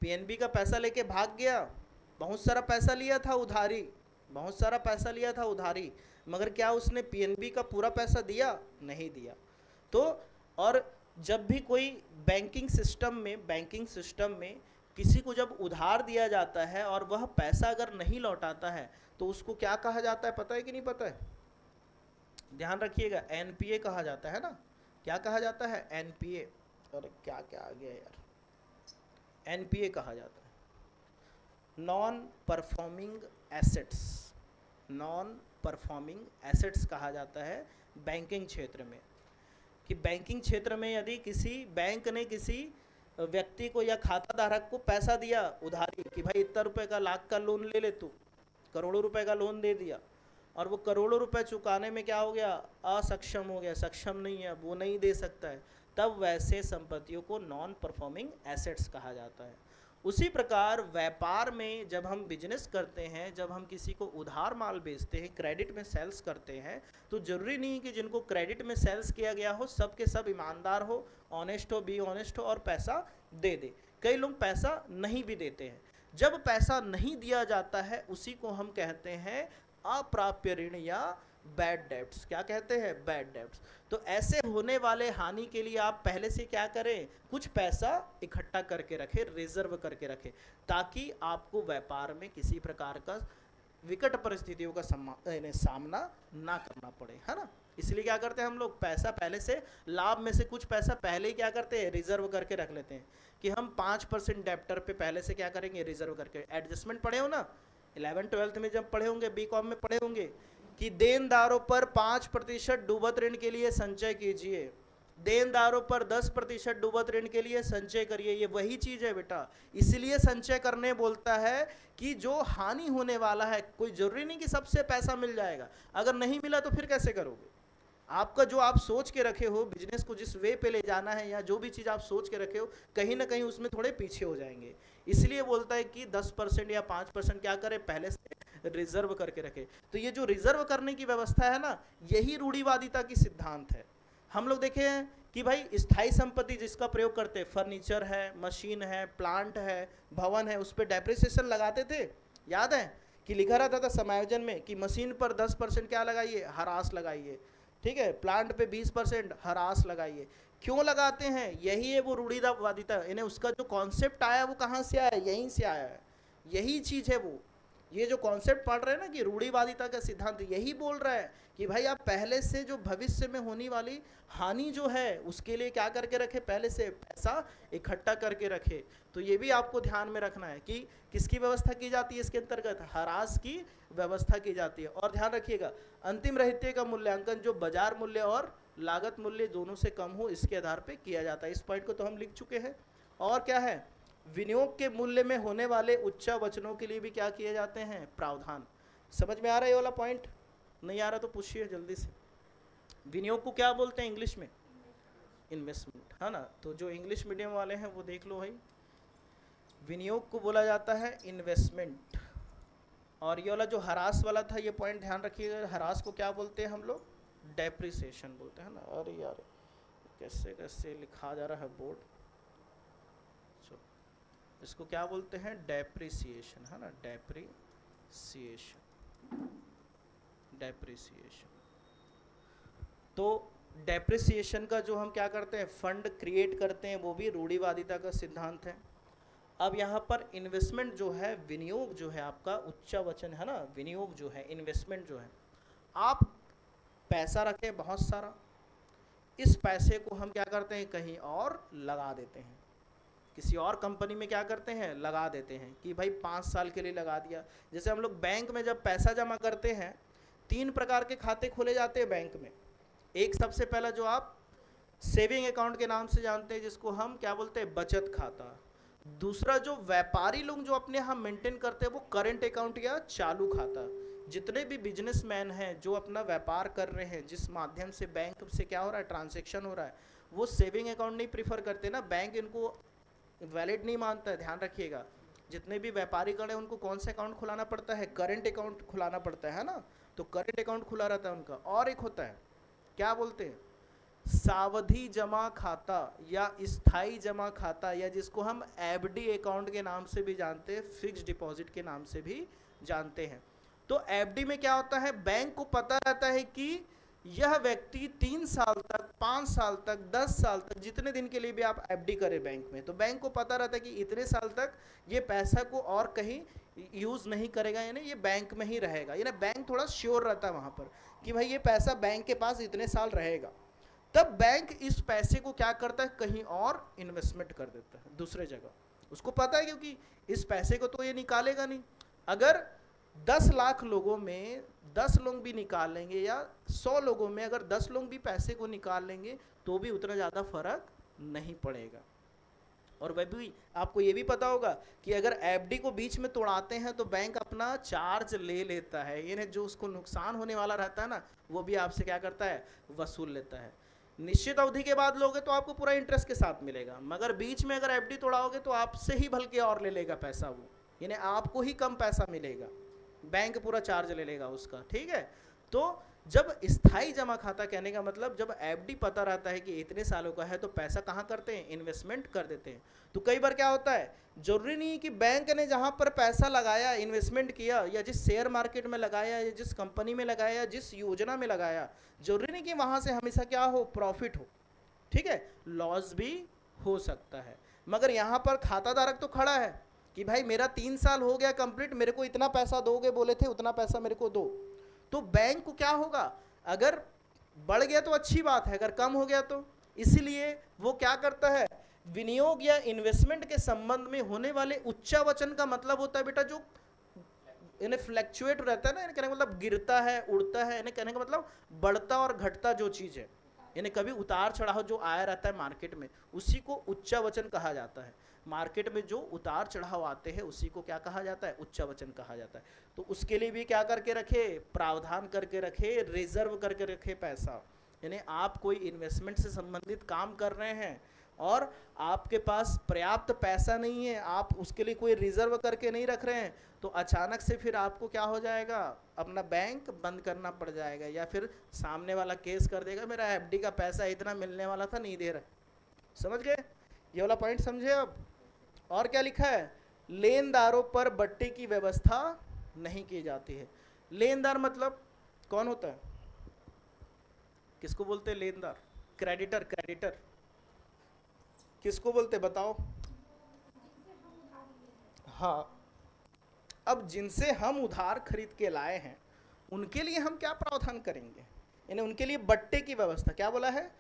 पीएनबी का पैसा लेके भाग गया, बहुत सारा पैसा लिया था उधारी, बहुत सारा पैसा लिया था उधारी, मगर क्या उसने पीएनबी का पूरा पैसा दिया, नहीं दिया। तो और जब भी कोई बैंकिंग सिस्टम में किसी को जब उधार दिया जाता है और वह पैसा अगर नहीं लौटाता है तो उसको क्या कहा जाता है, पता है कि नहीं पता है, ध्यान रखिएगा, एनपीए कहा जाता है ना। क्या कहा जाता है, एनपीए। और क्या क्या आ गया यार, एनपीए कहा जाता है, non performing assets. Non performing assets कहा जाता है बैंकिंग क्षेत्र में। कि बैंकिंग क्षेत्र में यदि किसी बैंक ने किसी व्यक्ति को या खाता धारक को पैसा दिया उधारी कि भाई इतना रुपए का, लाख का लोन ले ले तू, करोड़ों रुपए का लोन दे दिया, और वो करोड़ों रुपए चुकाने में क्या हो गया, असक्षम हो गया, सक्षम नहीं है, वो नहीं दे सकता है, तब वैसे संपत्तियों को नॉन परफॉर्मिंग एसेट्स कहा जाता है। उसी प्रकार व्यापार में जब हम बिजनेस करते हैं, जब हम किसी को उधार माल बेचते हैं, क्रेडिट में सेल्स करते हैं, तो जरूरी नहीं कि जिनको क्रेडिट में सेल्स किया गया हो सब के सब ईमानदार हो, ऑनेस्ट हो, बी ऑनेस्ट हो और पैसा दे दे। कई लोग पैसा नहीं भी देते हैं। जब पैसा नहीं दिया जाता है उसी को हम कहते हैं अप्राप्य ऋण या बैड डेब्ट्स। क्या कहते हैं, बैड डेब्ट्स। तो ऐसे होने वाले हानि के लिए आप पहले से क्या करें, कुछ पैसा इकट्ठा करके रखें, रिजर्व करके रखें, ताकि आपको व्यापार में किसी प्रकार का विकट परिस्थितियों का सामना ना करना पड़े, है ना। इसलिए क्या करते हैं हम लोग, पैसा पहले से, लाभ में से कुछ पैसा पहले ही क्या करते हैं, रिजर्व करके रख लेते हैं कि हम 5% डेप्टर पे पहले से क्या करेंगे, रिजर्व करके। एडजस्टमेंट पढ़े हो ना 11th-12th में, जब पढ़े होंगे, बीकॉम में पढ़े होंगे कि देनदारों पर 5% डूबत ऋण के लिए संचय कीजिए, देनदारों पर 10% डूबत ऋण के लिए संचय करिए। ये वही चीज है बेटा, इसलिए संचय करने बोलता है कि जो हानि होने वाला है, कोई जरूरी नहीं कि सबसे पैसा मिल जाएगा, अगर नहीं मिला तो फिर कैसे करोगे। आपका जो आप सोच के रखे हो, बिजनेस को जिस वे पे ले जाना है या जो भी चीज़ आप सोच के रखे हो, कहीं ना कहीं उसमें थोड़े पीछे हो जाएंगे। इसलिए बोलता है कि 10% या 5% क्या करें, पहले से रिजर्व करके रखे। तो ये जो रिजर्व करने की व्यवस्था है ना, यही रूढ़िवादिता की सिद्धांत है। हम लोग देखे हैं कि भाई स्थायी संपत्ति जिसका प्रयोग करते, फर्नीचर है, मशीन है, प्लांट है, भवन है, उस पर डेप्रिसिएशन लगाते थे। याद है कि लिखा रहता था समायोजन में कि मशीन पर 10% क्या लगाइए, ह्रास लगाइए, ठीक है, प्लांट पे 20% ह्रास लगाइए। क्यों लगाते हैं, यही है वो रूढ़िवादिता। यानी उसका जो कॉन्सेप्ट आया वो कहाँ से आया, यहीं से आया है, यही चीज़ है वो। ये जो कॉन्सेप्ट पढ़ रहे हैं ना कि रूढ़िवादिता का सिद्धांत यही बोल रहा है कि भाई आप पहले से जो भविष्य में होने वाली हानि जो है उसके लिए क्या करके रखे, पहले से पैसा इकट्ठा करके रखे। तो ये भी आपको ध्यान में रखना है कि किसकी व्यवस्था की जाती है इसके अंतर्गत, ह्रास की व्यवस्था की जाती है। और ध्यान रखिएगा, अंतिम रहत्य का मूल्यांकन जो बाजार मूल्य और लागत मूल्य दोनों से कम हो, इसके आधार पर किया जाता है। इस पॉइंट को तो हम लिख चुके हैं। और क्या है, विनियोग के मूल्य में होने वाले उच्चावचनों के लिए भी क्या किए जाते हैं, प्रावधान। समझ में आ रहा है ये वाला पॉइंट? नहीं आ रहा तो पूछिए जल्दी से। विनियोग को क्या बोलते हैं इंग्लिश में? इन्वेस्टमेंट, है ना। तो जो इंग्लिश मीडियम वाले हैं वो देख लो भाई, विनियोग को बोला जाता है इन्वेस्टमेंट। और ये वाला जो हरास वाला था, ये पॉइंट ध्यान रखिएगा, हरास को क्या बोलते हैं हम लोग? डेप्रिसिएशन बोलते हैं ना। अरे यार कैसे कैसे लिखा जा रहा है बोर्ड। इसको क्या बोलते हैं? डेप्रिसिएशन, है ना, डेप्रिसिएशन, डेप्रिसिएशन। तो डेप्रिसिएशन का जो हम क्या करते हैं, फंड क्रिएट करते हैं, वो भी रूढ़िवादिता का सिद्धांत है। अब यहाँ पर इन्वेस्टमेंट जो है, विनियोग जो है आपका उच्चावचन है ना, विनियोग जो है, इन्वेस्टमेंट जो है, आप पैसा रखें बहुत सारा, इस पैसे को हम क्या करते हैं, कहीं और लगा देते हैं, किसी और कंपनी में क्या करते हैं, लगा देते हैं कि भाई 5 साल के लिए लगा दिया। जैसे हम लोग बैंक में जब पैसा जमा करते हैं, 3 प्रकार के खाते खोले जाते हैं बैंक में। एक सबसे पहला जो आप सेविंग अकाउंट के नाम से जानते हैं, जिसको हम क्या बोलते हैं, बचत खाता। दूसरा जो व्यापारी लोग जो अपने यहाँ मेंटेन करते हैं, वो करंट अकाउंट या चालू खाता। जितने भी बिजनेसमैन हैं जो अपना व्यापार कर रहे हैं, जिस माध्यम से बैंक से क्या हो रहा है, ट्रांजैक्शन हो रहा है, वो सेविंग अकाउंट नहीं प्रीफर करते ना, बैंक इनको वैलिड नहीं मानता है। ध्यान रखिएगा, जितने भी व्यापारी गण हैं उनको कौन सा अकाउंट खुलाना पड़ता है, करंट अकाउंट खुलाना पड़ता है ना। तो करंट अकाउंट खुला रहता है उनका। और एक होता है, क्या बोलते हैं, सावधि जमा खाता या स्थायी जमा खाता, या जिसको हम एफडी अकाउंट के नाम से भी जानते हैं, फिक्स डिपॉजिट के नाम से भी जानते हैं। तो एफडी में क्या होता है, बैंक को पता रहता है कि यह व्यक्ति 3 साल तक, 5 साल तक, 10 साल तक, जितने दिन के लिए भी आप एफडी करें बैंक में, तो बैंक को पता रहता है कि इतने साल तक ये पैसा को और कहीं यूज़ नहीं करेगा, यानी ये बैंक में ही रहेगा। यानी बैंक थोड़ा श्योर रहता है वहाँ पर कि भाई ये पैसा बैंक के पास इतने साल रहेगा। तब बैंक इस पैसे को क्या करता है, कहीं और इन्वेस्टमेंट कर देता है, दूसरे जगह। उसको पता है क्योंकि इस पैसे को तो ये निकालेगा नहीं। अगर 10 लाख लोगों में 10 लोग भी निकाल लेंगे, या 100 लोगों में अगर 10 लोग भी पैसे को निकाल लेंगे, तो भी उतना ज़्यादा फर्क नहीं पड़ेगा। और वह भी आपको ये भी पता होगा कि अगर एफडी को बीच में तोड़ाते हैं तो बैंक अपना चार्ज ले लेता है, यानी जो उसको नुकसान होने वाला रहता है ना, वो भी आपसे क्या करता है, वसूल लेता है। निश्चित अवधि के बाद लोगे तो आपको पूरा इंटरेस्ट के साथ मिलेगा, मगर बीच में अगर एफडी तोड़ाओगे तो आपसे ही बल्कि और ले लेगा पैसा वो, यानी आपको ही कम पैसा मिलेगा, बैंक पूरा चार्ज ले लेगा उसका। ठीक है। तो जब स्थायी जमा खाता, कहने का मतलब जब एफडी पता रहता है कि इतने सालों का है, तो पैसा कहाँ करते हैं, इन्वेस्टमेंट कर देते हैं। तो कई बार क्या होता है, जरूरी नहीं कि बैंक ने जहाँ पर पैसा लगाया, इन्वेस्टमेंट किया, या जिस शेयर मार्केट में लगाया, या जिस कंपनी में लगाया, जिस योजना में लगाया, जरूरी नहीं कि वहाँ से हमेशा क्या हो, प्रॉफिट हो। ठीक है, लॉस भी हो सकता है। मगर यहाँ पर खाताधारक तो खड़ा है कि भाई मेरा 3 साल हो गया कंप्लीट, मेरे को इतना पैसा दोगे बोले थे, उतना पैसा मेरे को दो। तो बैंक को क्या होगा, अगर बढ़ गया तो अच्छी बात है, अगर कम हो गया तो, इसीलिए वो क्या करता है, विनियोग या इन्वेस्टमेंट के संबंध में होने वाले उच्चावचन का मतलब होता है बेटा जो यानी फ्लैक्चुएट रहता है ना, कहने का मतलब गिरता है, उड़ता है, यानी कहने का मतलब बढ़ता और घटता जो चीज़ है, यानी कभी उतार चढ़ाव जो आया रहता है मार्केट में, उसी को उच्चावचन कहा जाता है। मार्केट में जो उतार चढ़ाव आते हैं उसी को क्या कहा जाता है, उच्चावचन कहा जाता है। तो उसके लिए भी क्या करके रखे, प्रावधान करके रखे, रिजर्व करके रखे पैसा। यानी आप कोई इन्वेस्टमेंट से संबंधित काम कर रहे हैं और आपके पास पर्याप्त पैसा नहीं है, आप उसके लिए कोई रिजर्व करके नहीं रख रहे हैं, तो अचानक से फिर आपको क्या हो जाएगा, अपना बैंक बंद करना पड़ जाएगा, या फिर सामने वाला केस कर देगा, मेरा एफडी का पैसा इतना मिलने वाला था, नहीं दे रहा। समझ गए ये वाला पॉइंट, समझे अब। और क्या लिखा है, लेनदारों पर बट्टे की व्यवस्था नहीं की जाती है। लेनदार मतलब कौन होता है, किसको बोलते हैं लेनदार, क्रेडिटर, क्रेडिटर किसको बोलते बताओ। हाँ, अब जिनसे हम उधार खरीद के लाए हैं उनके लिए हम क्या प्रावधान करेंगे, यानी उनके लिए बट्टे की व्यवस्था, क्या बोला है,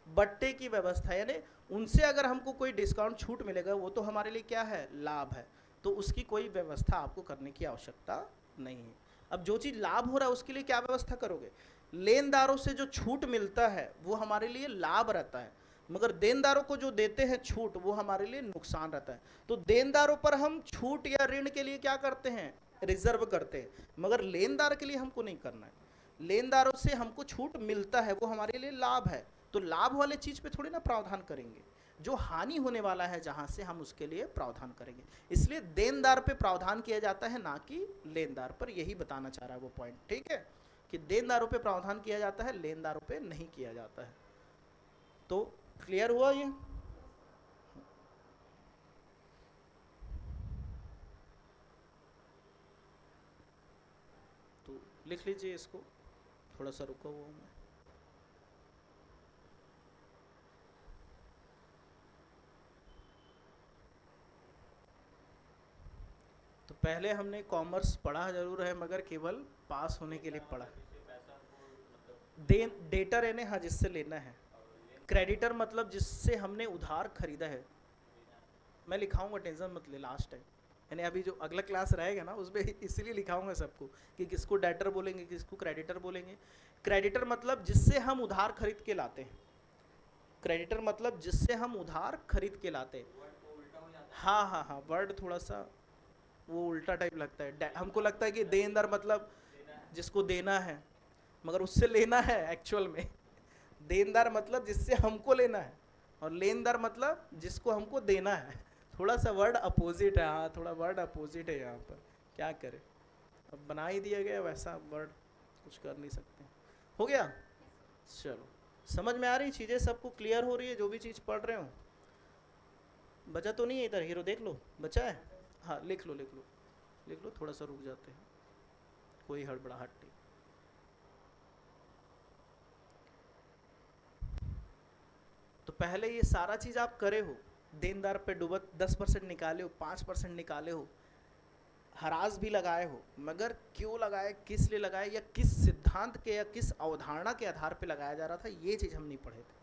बट्टे की व्यवस्था, यानी उनसे अगर हमको कोई डिस्काउंट छूट मिलेगा वो तो हमारे लिए क्या है, लाभ है, तो उसकी कोई व्यवस्था आपको करने की आवश्यकता नहीं है। अब जो चीज़ लाभ हो रहा है उसके लिए क्या व्यवस्था करोगे, लेनदारों से जो छूट मिलता है वो हमारे लिए लाभ रहता है, मगर देनदारों को जो देते हैं छूट वो हमारे लिए नुकसान रहता है। तो देनदारों पर हम छूट या ऋण के लिए क्या करते हैं, रिजर्व करते हैं, मगर लेनदार के लिए हमको नहीं करना है। लेनदारों से हमको छूट मिलता है, वो हमारे लिए लाभ है, तो लाभ वाले चीज पे थोड़ी ना प्रावधान करेंगे, जो हानि होने वाला है जहां से हम उसके लिए प्रावधान करेंगे। इसलिए देनदार पे प्रावधान किया जाता है, ना कि लेनदार पर। यही बताना चाह रहा है वो पॉइंट, ठीक है, कि देनदारों पे प्रावधान किया जाता है, लेनदारों पे नहीं किया जाता है। तो क्लियर हुआ ये? तो लिख लीजिए इसको, थोड़ा सा रुका हुआ हूं मैं। तो पहले हमने कॉमर्स पढ़ा जरूर है, मगर केवल पास होने के लिए पढ़ा। डेटर यानी हाँ जिससे लेना है, क्रेडिटर मतलब जिससे हमने उधार खरीदा है। मैं लिखाऊंगा, टेंशन मत ले, लास्ट टाइम यानी अभी जो अगला क्लास रहेगा ना उसमें इसीलिए लिखाऊंगा सबको कि किसको डेटर बोलेंगे, किसको क्रेडिटर बोलेंगे। क्रेडिटर मतलब जिससे हम उधार खरीद के लाते हैं, क्रेडिटर मतलब जिससे हम उधार खरीद के लाते हैं। हाँ हाँ हाँ, वर्ड थोड़ा सा वो उल्टा टाइप लगता है, हमको लगता है कि देनदार मतलब जिसको देना है, मगर उससे लेना है एक्चुअल में। देनदार मतलब जिससे हमको लेना है, और लेनदार मतलब जिसको हमको देना है। थोड़ा सा वर्ड अपोजिट है, हाँ थोड़ा वर्ड अपोजिट है यहाँ पर, क्या करें, अब बना ही दिया गया वैसा वर्ड, कुछ कर नहीं सकते। हो गया, चलो समझ में आ रही चीज़ें, सबको क्लियर हो रही है जो भी चीज़ पढ़ रहे हो? बचा तो नहीं है इधर, हीरो देख लो, बचा है? हाँ लिख लो लिख लो लिख लो, थोड़ा सा रुक जाते हैं, कोई हड़बड़ाहट नहीं। तो पहले ये सारा चीज आप करे हो, देनदार पे डूबत 10% निकाले हो, 5% निकाले हो, हराज भी लगाए हो, मगर क्यों लगाए, किस लिए लगाए, या किस सिद्धांत के या किस अवधारणा के आधार पे लगाया जा रहा था, ये चीज हम नहीं पढ़े थे।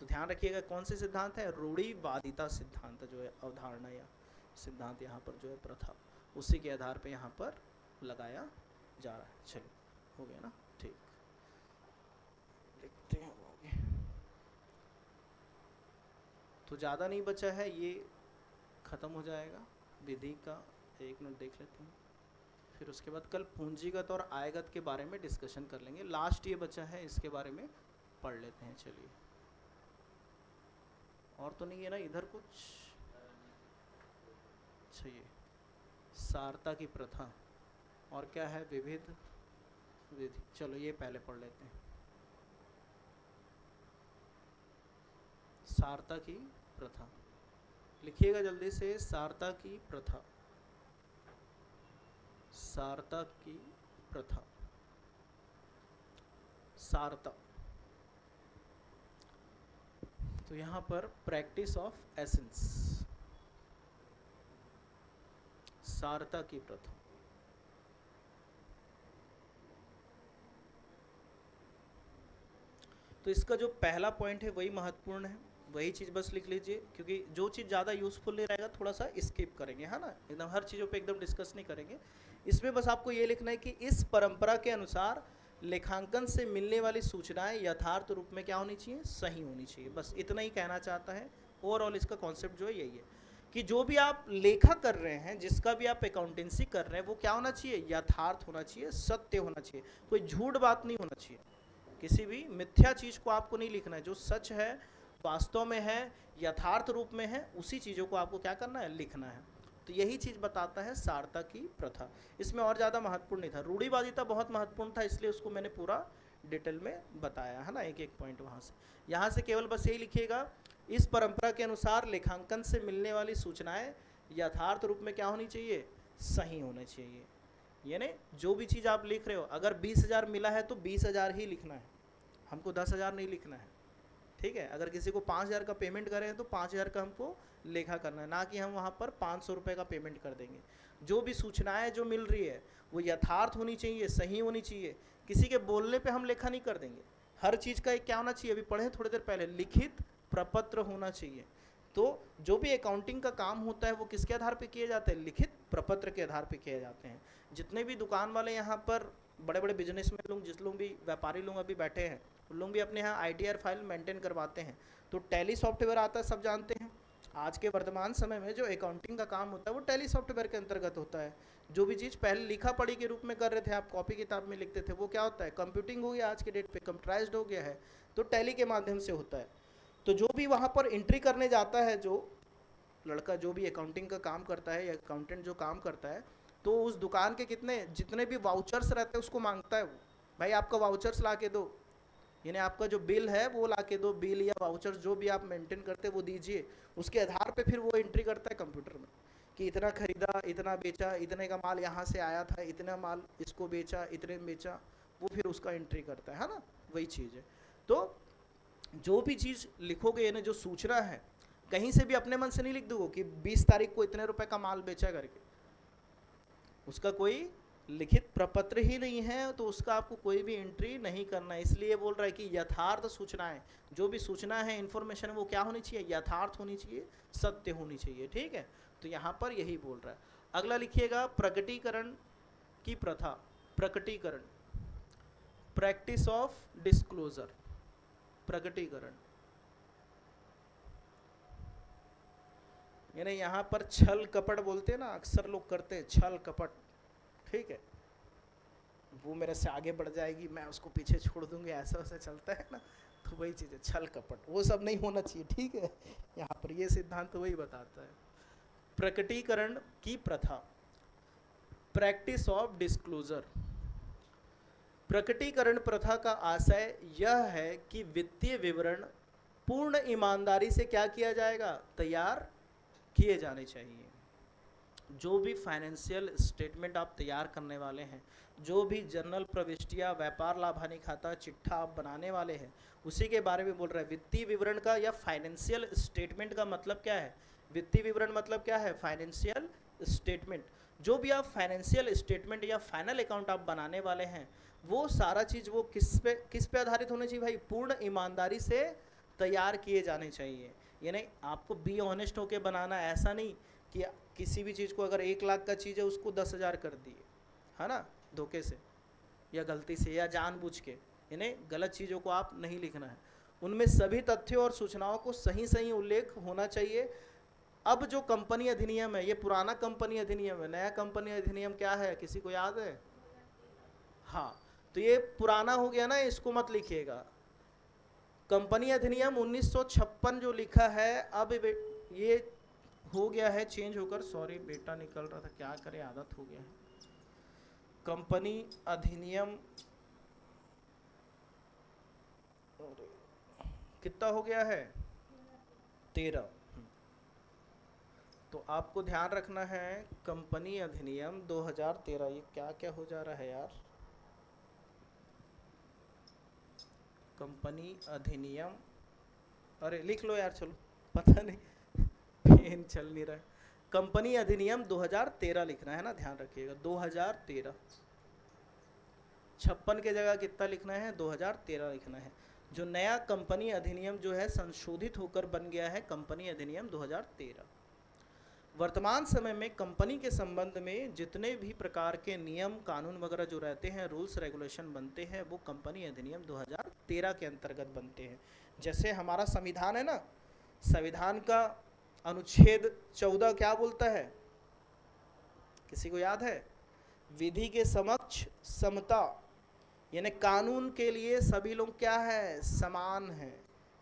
तो ध्यान रखिएगा कौन से सिद्धांत है, रूढ़िवादिता सिद्धांत जो है, अवधारणा या सिद्धांत यहाँ पर जो है प्रथा, उसी के आधार पे यहाँ पर लगाया जा रहा है। चलो हो गया ना, ठीक, लिखते हैं आगे। तो ज़्यादा नहीं बचा है, ये ख़त्म हो जाएगा विधि का, एक मिनट देख लेते हैं, फिर उसके बाद कल पूंजीगत और आयगत के बारे में डिस्कशन कर लेंगे। लास्ट ये बचा है, इसके बारे में पढ़ लेते हैं। चलिए, और तो नहीं है ना इधर कुछ? चाहिए सारता की प्रथा, और क्या है, विविध विधि। चलो ये पहले पढ़ लेते हैं, सारता की प्रथा। लिखिएगा जल्दी से, सारता की प्रथा, सारता की प्रथा, सारता। तो यहाँ पर प्रैक्टिस ऑफ एसेंस, सारता की प्रथा। तो इसका जो पहला पॉइंट है वही महत्वपूर्ण है, वही चीज़ बस लिख लीजिए, क्योंकि जो चीज़ ज़्यादा यूजफुल नहीं रहेगा थोड़ा सा स्किप करेंगे, है ना, एकदम हर चीज़ों पे एकदम डिस्कस नहीं करेंगे। इसमें बस आपको ये लिखना है कि इस परंपरा के अनुसार लेखांकन से मिलने वाली सूचनाएं यथार्थ रूप में क्या होनी चाहिए, सही होनी चाहिए। बस इतना ही कहना चाहता है। ओवरऑल इसका कॉन्सेप्ट जो है यही है कि जो भी आप लेखा कर रहे हैं, जिसका भी आप अकाउंटेंसी कर रहे हैं, वो क्या होना चाहिए, यथार्थ होना चाहिए, सत्य होना चाहिए, कोई झूठ बात नहीं होना चाहिए। किसी भी मिथ्या चीज़ को आपको नहीं लिखना है, जो सच है, वास्तव में है, यथार्थ रूप में है, उसी चीज़ों को आपको क्या करना है, लिखना है। तो यही चीज़ बताता है सारता की प्रथा। इसमें और ज़्यादा महत्वपूर्ण नहीं था, रूढ़िवादिता बहुत महत्वपूर्ण था, इसलिए उसको मैंने पूरा डिटेल में बताया है ना, एक एक पॉइंट वहाँ से। यहाँ से केवल बस यही लिखिएगा, इस परंपरा के अनुसार लेखांकन से मिलने वाली सूचनाएं यथार्थ रूप में क्या होनी चाहिए, सही होनी चाहिए। यानी जो भी चीज़ आप लिख रहे हो, अगर 20,000 मिला है तो 20,000 ही लिखना है, हमको 10,000 नहीं लिखना है, ठीक है। अगर किसी को 5,000 का पेमेंट करें तो 5,000 का हमको लेखा करना है, ना कि हम वहाँ पर 500 रुपये का पेमेंट कर देंगे। जो भी सूचनाएं जो मिल रही है वो यथार्थ होनी चाहिए, सही होनी चाहिए। किसी के बोलने पे हम लेखा नहीं कर देंगे। हर चीज़ का एक क्या होना चाहिए, अभी पढ़े थोड़ी देर पहले, लिखित प्रपत्र होना चाहिए। तो जो भी अकाउंटिंग का काम होता है वो किसके आधार पे किए जाते हैं? लिखित प्रपत्र के आधार पे किए जाते हैं। जितने भी दुकान वाले यहाँ पर बड़े बड़े बिजनेसमैन लोग, जिस लोग भी व्यापारी लोग अभी बैठे हैं, उन लोग भी अपने यहाँ ITR फाइल मेंटेन करवाते हैं। तो टैली सॉफ्टवेयर आता है, सब जानते हैं। आज के वर्तमान समय में जो अकाउंटिंग का काम होता है वो टैली सॉफ्टवेयर के अंतर्गत होता है। जो भी चीज़ पहले लिखा पढ़ी के रूप में कर रहे थे, आप कॉपी किताब में लिखते थे, वो क्या होता है? कंप्यूटिंग हो गया, आज के डेट पे कंप्यूटराइज्ड हो गया है, तो टैली के माध्यम से होता है। तो जो भी वहाँ पर एंट्री करने जाता है, जो लड़का जो भी अकाउंटिंग का काम करता है या अकाउंटेंट जो काम करता है, तो उस दुकान के जितने भी वाउचर्स रहते हैं उसको मांगता है वो, भाई आपका वाउचर्स ला के दो, यानी आपका जो बिल है वो ला के दो, बिल या वाउचर्स जो भी आप मेंटेन करते हैं वो दीजिए। उसके आधार पे फिर वो एंट्री करता है कंप्यूटर में कि इतना खरीदा, इतना बेचा, इतने का माल यहाँ से आया था, इतना माल इसको बेचा, इतने में बेचा, वो फिर उसका एंट्री करता है ना, वही चीज़ है। तो जो भी चीज़ लिखोगे, यानी जो सूचना है, कहीं से भी अपने मन से नहीं लिख दोगे कि 20 तारीख को इतने रुपए का माल बेचा करके, उसका कोई लिखित प्रपत्र ही नहीं है, तो उसका आपको कोई भी एंट्री नहीं करना है। इसलिए बोल रहा है कि यथार्थ सूचनाएं, जो भी सूचना है, इन्फॉर्मेशन, वो क्या होनी चाहिए? यथार्थ होनी चाहिए, सत्य होनी चाहिए। ठीक है, तो यहाँ पर यही बोल रहा है। अगला लिखिएगा, प्रकटीकरण की प्रथा। प्रकटीकरण, प्रैक्टिस ऑफ डिस्क्लोजर। प्रकटीकरण यानी यहाँ पर छल कपट बोलते हैं ना, अक्सर लोग करते हैं छल कपट। ठीक है, वो मेरे से आगे बढ़ जाएगी, मैं उसको पीछे छोड़ दूंगी, ऐसा वैसा चलता है ना, तो वही चीज़ है, छल कपट, वो सब नहीं होना चाहिए। ठीक है, यहाँ पर ये सिद्धांत तो वही बताता है। प्रकटीकरण की प्रथा, प्रैक्टिस ऑफ डिस्क्लोजर। प्रकटीकरण प्रथा का आशय यह है कि वित्तीय विवरण पूर्ण ईमानदारी से क्या किया जाएगा? तैयार किए जाने चाहिए। जो भी फाइनेंशियल स्टेटमेंट आप तैयार करने वाले हैं, जो भी जर्नल प्रविष्टियाँ, व्यापार लाभ हानि खाता, चिट्ठा आप बनाने वाले हैं, उसी के बारे में बोल रहा है। वित्तीय विवरण का या फाइनेंशियल स्टेटमेंट का मतलब क्या है? वित्तीय विवरण मतलब क्या है? Financial statement. जो भी आप फाइनेंशियल स्टेटमेंट या फाइनल अकाउंट आप बनाने वाले हैं, वो सारा चीज़ वो किस पे आधारित होना चाहिए भाई? पूर्ण ईमानदारी से तैयार किए जाने चाहिए। यानी आपको बी ऑनेस्ट होके बनाना, ऐसा नहीं कि किसी भी चीज़ को अगर 1 लाख का चीज़ है उसको 10,000 कर दिए, है ना, धोखे से या गलती से या जानबूझ के, यानी गलत चीज़ों को आप नहीं लिखना है। उनमें सभी तथ्यों और सूचनाओं को सही सही उल्लेख होना चाहिए। अब जो कंपनी अधिनियम है, ये पुराना कंपनी अधिनियम है, नया कंपनी अधिनियम क्या है, किसी को याद है? हाँ, तो ये पुराना हो गया ना, इसको मत लिखिएगा। कंपनी अधिनियम 1956 जो लिखा है, अब ये हो गया है चेंज होकर, सॉरी बेटा निकल रहा था, क्या करें, आदत हो गया है। कंपनी अधिनियम कितना हो गया है? 13। तो आपको ध्यान रखना है, कंपनी अधिनियम 2013, ये क्या क्या हो जा रहा है यार? कंपनी अधिनियम, अरे लिख लो यार, चलो, पता नहीं पेन चल नहीं रहा है। कंपनी अधिनियम 2013 लिखना है ना, ध्यान रखिएगा, 2013। 56 के जगह कितना लिखना है? 2013 लिखना है। जो नया कंपनी अधिनियम जो है संशोधित होकर बन गया है कंपनी अधिनियम 2013। वर्तमान समय में कंपनी के संबंध में जितने भी प्रकार के नियम कानून वगैरह जो रहते हैं, रूल्स रेगुलेशन बनते हैं, वो कंपनी अधिनियम 2013 के अंतर्गत बनते हैं। जैसे हमारा संविधान है ना, संविधान का अनुच्छेद 14 क्या बोलता है? किसी को याद है? विधि के समक्ष समता, यानी कानून के लिए सभी लोग क्या है? समान है।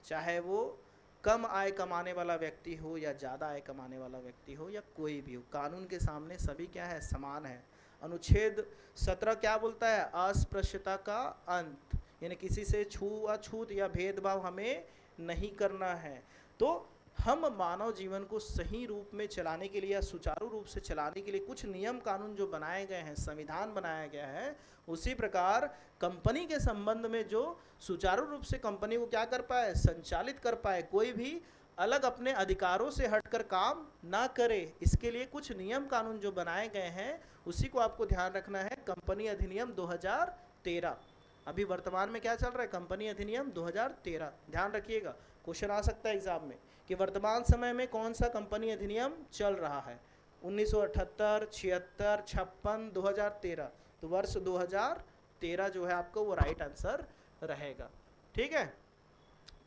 चाहे वो कम आय कमाने वाला व्यक्ति हो या ज़्यादा आय कमाने वाला व्यक्ति हो या कोई भी हो, कानून के सामने सभी क्या है? समान है। अनुच्छेद 17 क्या बोलता है? अस्पृश्यता का अंत, यानी किसी से छूआछूत या भेदभाव हमें नहीं करना है। तो हम मानव जीवन को सही रूप में चलाने के लिए या सुचारू रूप से चलाने के लिए कुछ नियम कानून जो बनाए गए हैं, संविधान बनाया गया है, उसी प्रकार कंपनी के संबंध में जो सुचारू रूप से कंपनी को क्या कर पाए? संचालित कर पाए, कोई भी अलग अपने अधिकारों से हटकर काम ना करे, इसके लिए कुछ नियम कानून जो बनाए गए हैं, उसी को आपको ध्यान रखना है। कंपनी अधिनियम 2013, अभी वर्तमान में क्या चल रहा है? कंपनी अधिनियम 2013, ध्यान रखिएगा। क्वेश्चन आ सकता है एग्जाम में कि वर्तमान समय में कौन सा कंपनी अधिनियम चल रहा है, 1978, 76, 56, 2013। तो वर्ष 2013 जो है आपको वो राइट आंसर रहेगा। ठीक है,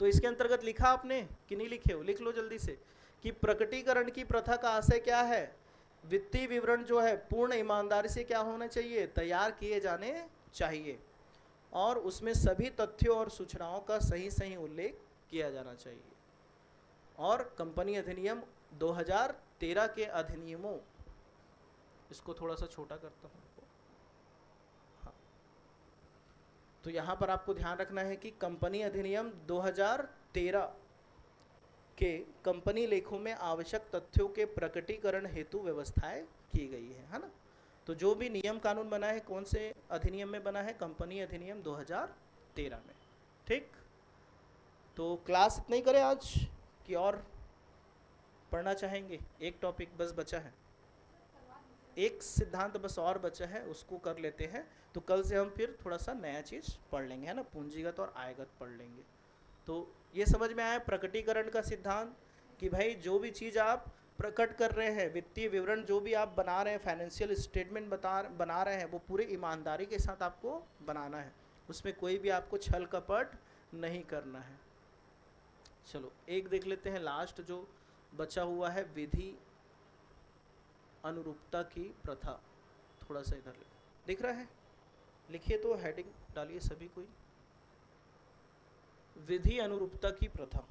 तो इसके अंतर्गत लिखा आपने कि नहीं लिखे हो, लिख लो जल्दी से कि प्रकटीकरण की प्रथा का आशय क्या है। वित्तीय विवरण जो है पूर्ण ईमानदारी से क्या होना चाहिए, तैयार किए जाने चाहिए और उसमें सभी तथ्यों और सूचनाओं का सही सही उल्लेख किया जाना चाहिए। और कंपनी अधिनियम 2013 के अधिनियमों, इसको थोड़ा सा छोटा करता हूँ। हाँ, तो यहाँ पर आपको ध्यान रखना है कि कंपनी अधिनियम 2013 के कंपनी लेखों में आवश्यक तथ्यों के प्रकटीकरण हेतु व्यवस्थाएं की गई है ना। तो जो भी नियम कानून बना है कौन से अधिनियम में बना है, कंपनी अधिनियम 2013 में। ठीक, तो क्लास इतना ही करें आज कि और पढ़ना चाहेंगे? एक टॉपिक बस बचा है, एक सिद्धांत बस और बचा है, उसको कर लेते हैं। तो कल से हम फिर थोड़ा सा नया चीज़ पढ़ लेंगे, है ना, पूंजीगत और आयगत पढ़ लेंगे। तो ये समझ में आया प्रकटीकरण का सिद्धांत कि भाई जो भी चीज़ आप प्रकट कर रहे हैं, वित्तीय विवरण जो भी आप बना रहे हैं, फाइनेंशियल स्टेटमेंट बना रहे हैं, वो पूरे ईमानदारी के साथ आपको बनाना है, उसमें कोई भी आपको छल कपट नहीं करना है। चलो एक देख लेते हैं लास्ट जो बचा हुआ है, विधि अनुरूपता की प्रथा। थोड़ा सा इधर दिख रहा है, लिखिए तो हेडिंग डालिए सभी कोई। विधि अनुरूपता की प्रथा,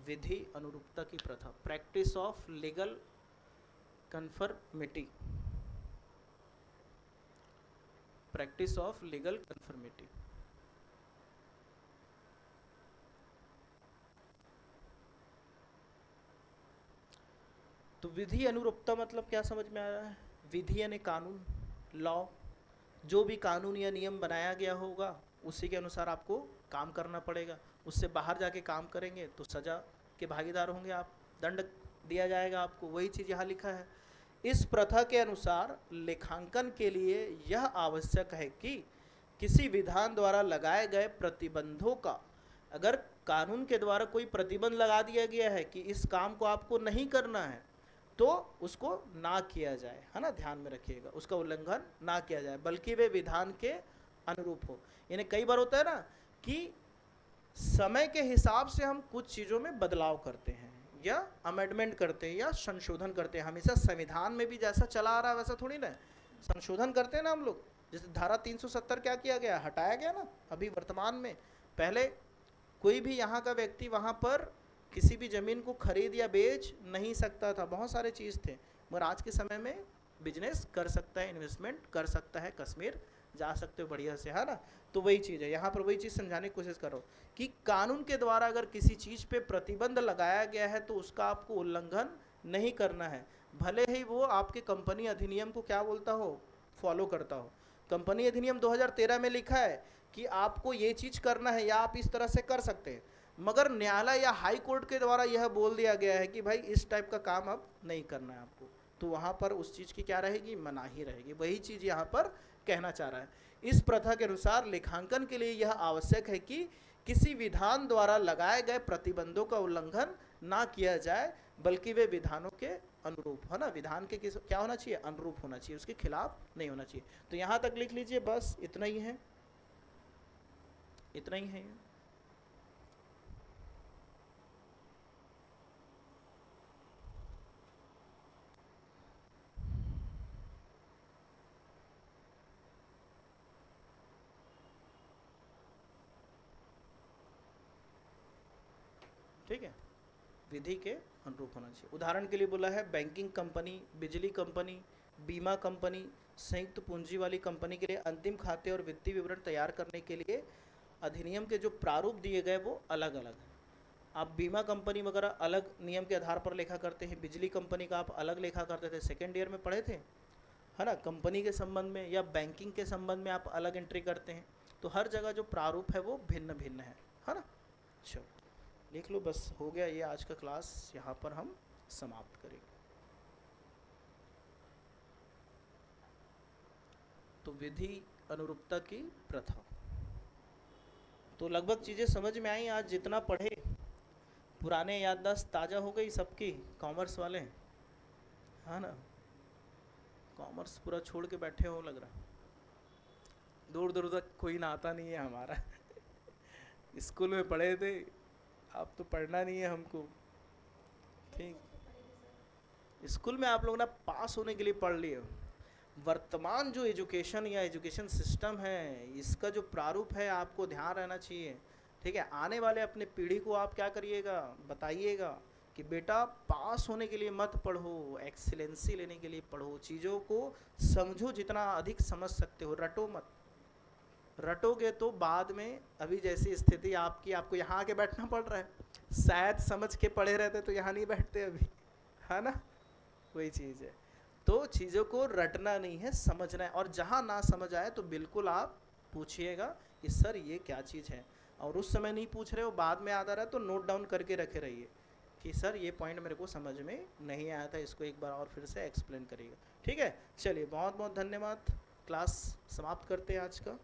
विधि अनुरूपता की प्रथा, practice of legal conformity, practice of legal conformity. तो विधि अनुरूपता मतलब क्या समझ में आ रहा है? विधि यानी कानून, लॉ, जो भी कानून या नियम बनाया गया होगा उसी के अनुसार आपको काम करना पड़ेगा। उससे बाहर जाके काम करेंगे तो सजा के भागीदार होंगे आप, दंड दिया जाएगा आपको। वही चीज़ यहाँ लिखा है। इस प्रथा के अनुसार लेखांकन के लिए यह आवश्यक है कि किसी विधान द्वारा लगाए गए प्रतिबंधों का, अगर कानून के द्वारा कोई प्रतिबंध लगा दिया गया है कि इस काम को आपको नहीं करना है, तो उसको ना किया जाए, है ना, ध्यान में रखिएगा, उसका उल्लंघन ना किया जाए, बल्कि वे विधान के अनुरूप हो। यानी कई बार होता है ना कि समय के हिसाब से हम कुछ चीज़ों में बदलाव करते हैं या अमेंडमेंट करते हैं या संशोधन करते हैं। हमेशा संविधान में भी जैसा चला आ रहा है वैसा थोड़ी ना संशोधन करते हैं ना हम लोग। जैसे धारा 370 क्या किया गया, हटाया गया ना अभी वर्तमान में। पहले कोई भी यहाँ का व्यक्ति वहाँ पर किसी भी ज़मीन को खरीद या बेच नहीं सकता था, बहुत सारे चीज़ थे, मगर आज के समय में बिजनेस कर सकता है, इन्वेस्टमेंट कर सकता है, कश्मीर जा सकते हो बढ़िया से, है ना। तो वही चीज़ है यहाँ पर, वही चीज़ समझाने की कोशिश करो कि कानून के द्वारा अगर किसी चीज़ पे प्रतिबंध लगाया गया है तो उसका आपको उल्लंघन नहीं करना है, भले ही वो आपके कंपनी अधिनियम को क्या बोलता हो, फॉलो करता हो। कंपनी अधिनियम 2013 में लिखा है कि आपको ये चीज़ करना है या आप इस तरह से कर सकते हैं, मगर न्यायालय या हाई कोर्ट के द्वारा यह बोल दिया गया है कि भाई इस टाइप का काम अब नहीं करना है आपको, तो वहाँ पर उस चीज़ की क्या रहेगी, मनाही रहेगी। वही चीज़ यहाँ पर कहना चाह रहा है। इस प्रथा के अनुसार लेखांकन के लिए यह आवश्यक है कि किसी विधान द्वारा लगाए गए प्रतिबंधों का उल्लंघन ना किया जाए, बल्कि वे विधानों के अनुरूप, है ना, विधान के किस क्या होना चाहिए, अनुरूप होना चाहिए, उसके खिलाफ नहीं होना चाहिए। तो यहाँ तक लिख लीजिए, बस इतना ही है, इतना ही है। ठीक है, विधि के अनुरूप होना चाहिए। उदाहरण के लिए बोला है बैंकिंग कंपनी, बिजली कंपनी, बीमा कंपनी, संयुक्त पूंजी वाली कंपनी के लिए अंतिम खाते और वित्तीय विवरण तैयार करने के लिए अधिनियम के जो प्रारूप दिए गए वो अलग अलग हैं। आप बीमा कंपनी वगैरह अलग नियम के आधार पर लेखा करते हैं, बिजली कंपनी का आप अलग लेखा करते थे, सेकेंड ईयर में पढ़े थे, है ना। कंपनी के संबंध में या बैंकिंग के संबंध में आप अलग एंट्री करते हैं। तो हर जगह जो प्रारूप है वो भिन्न भिन्न है ना। चलो लिख लो, बस हो गया ये आज का क्लास, यहाँ पर हम समाप्त करेंगे। तो विधि अनुरूपता की प्रथा, तो लगभग चीज़ें समझ में आई आज जितना पढ़े, पुराने याददाश्त ताज़ा हो गई सबकी, कॉमर्स वाले, हाँ ना, कॉमर्स पूरा छोड़ के बैठे हो लग रहा, दूर दूर तक कोई नाता नहीं है हमारा स्कूल में पढ़े थे, अब तो पढ़ना नहीं है हमको, ठीक। स्कूल में आप लोग ना पास होने के लिए पढ़ लिए। वर्तमान जो एजुकेशन या एजुकेशन सिस्टम है, इसका जो प्रारूप है आपको ध्यान रहना चाहिए, ठीक है। आने वाले अपने पीढ़ी को आप क्या करिएगा, बताइएगा कि बेटा पास होने के लिए मत पढ़ो, एक्सीलेंसी लेने के लिए पढ़ो, चीज़ों को समझो, जितना अधिक समझ सकते हो, रटो मत। रटोगे तो बाद में अभी जैसी स्थिति आपकी, आपको यहाँ आके बैठना पड़ रहा है, शायद समझ के पढ़े रहते तो यहाँ नहीं बैठते अभी, है ना, वही चीज़ है। तो चीज़ों को रटना नहीं है, समझना है, और जहाँ ना समझ आए तो बिल्कुल आप पूछिएगा कि सर ये क्या चीज़ है, और उस समय नहीं पूछ रहे हो, बाद में याद आ रहा है तो नोट डाउन करके रखे रहिए कि सर ये पॉइंट मेरे को समझ में नहीं आया था, इसको एक बार और फिर से एक्सप्लेन करिएगा, ठीक है। चलिए बहुत बहुत धन्यवाद, क्लास समाप्त करते हैं आज का।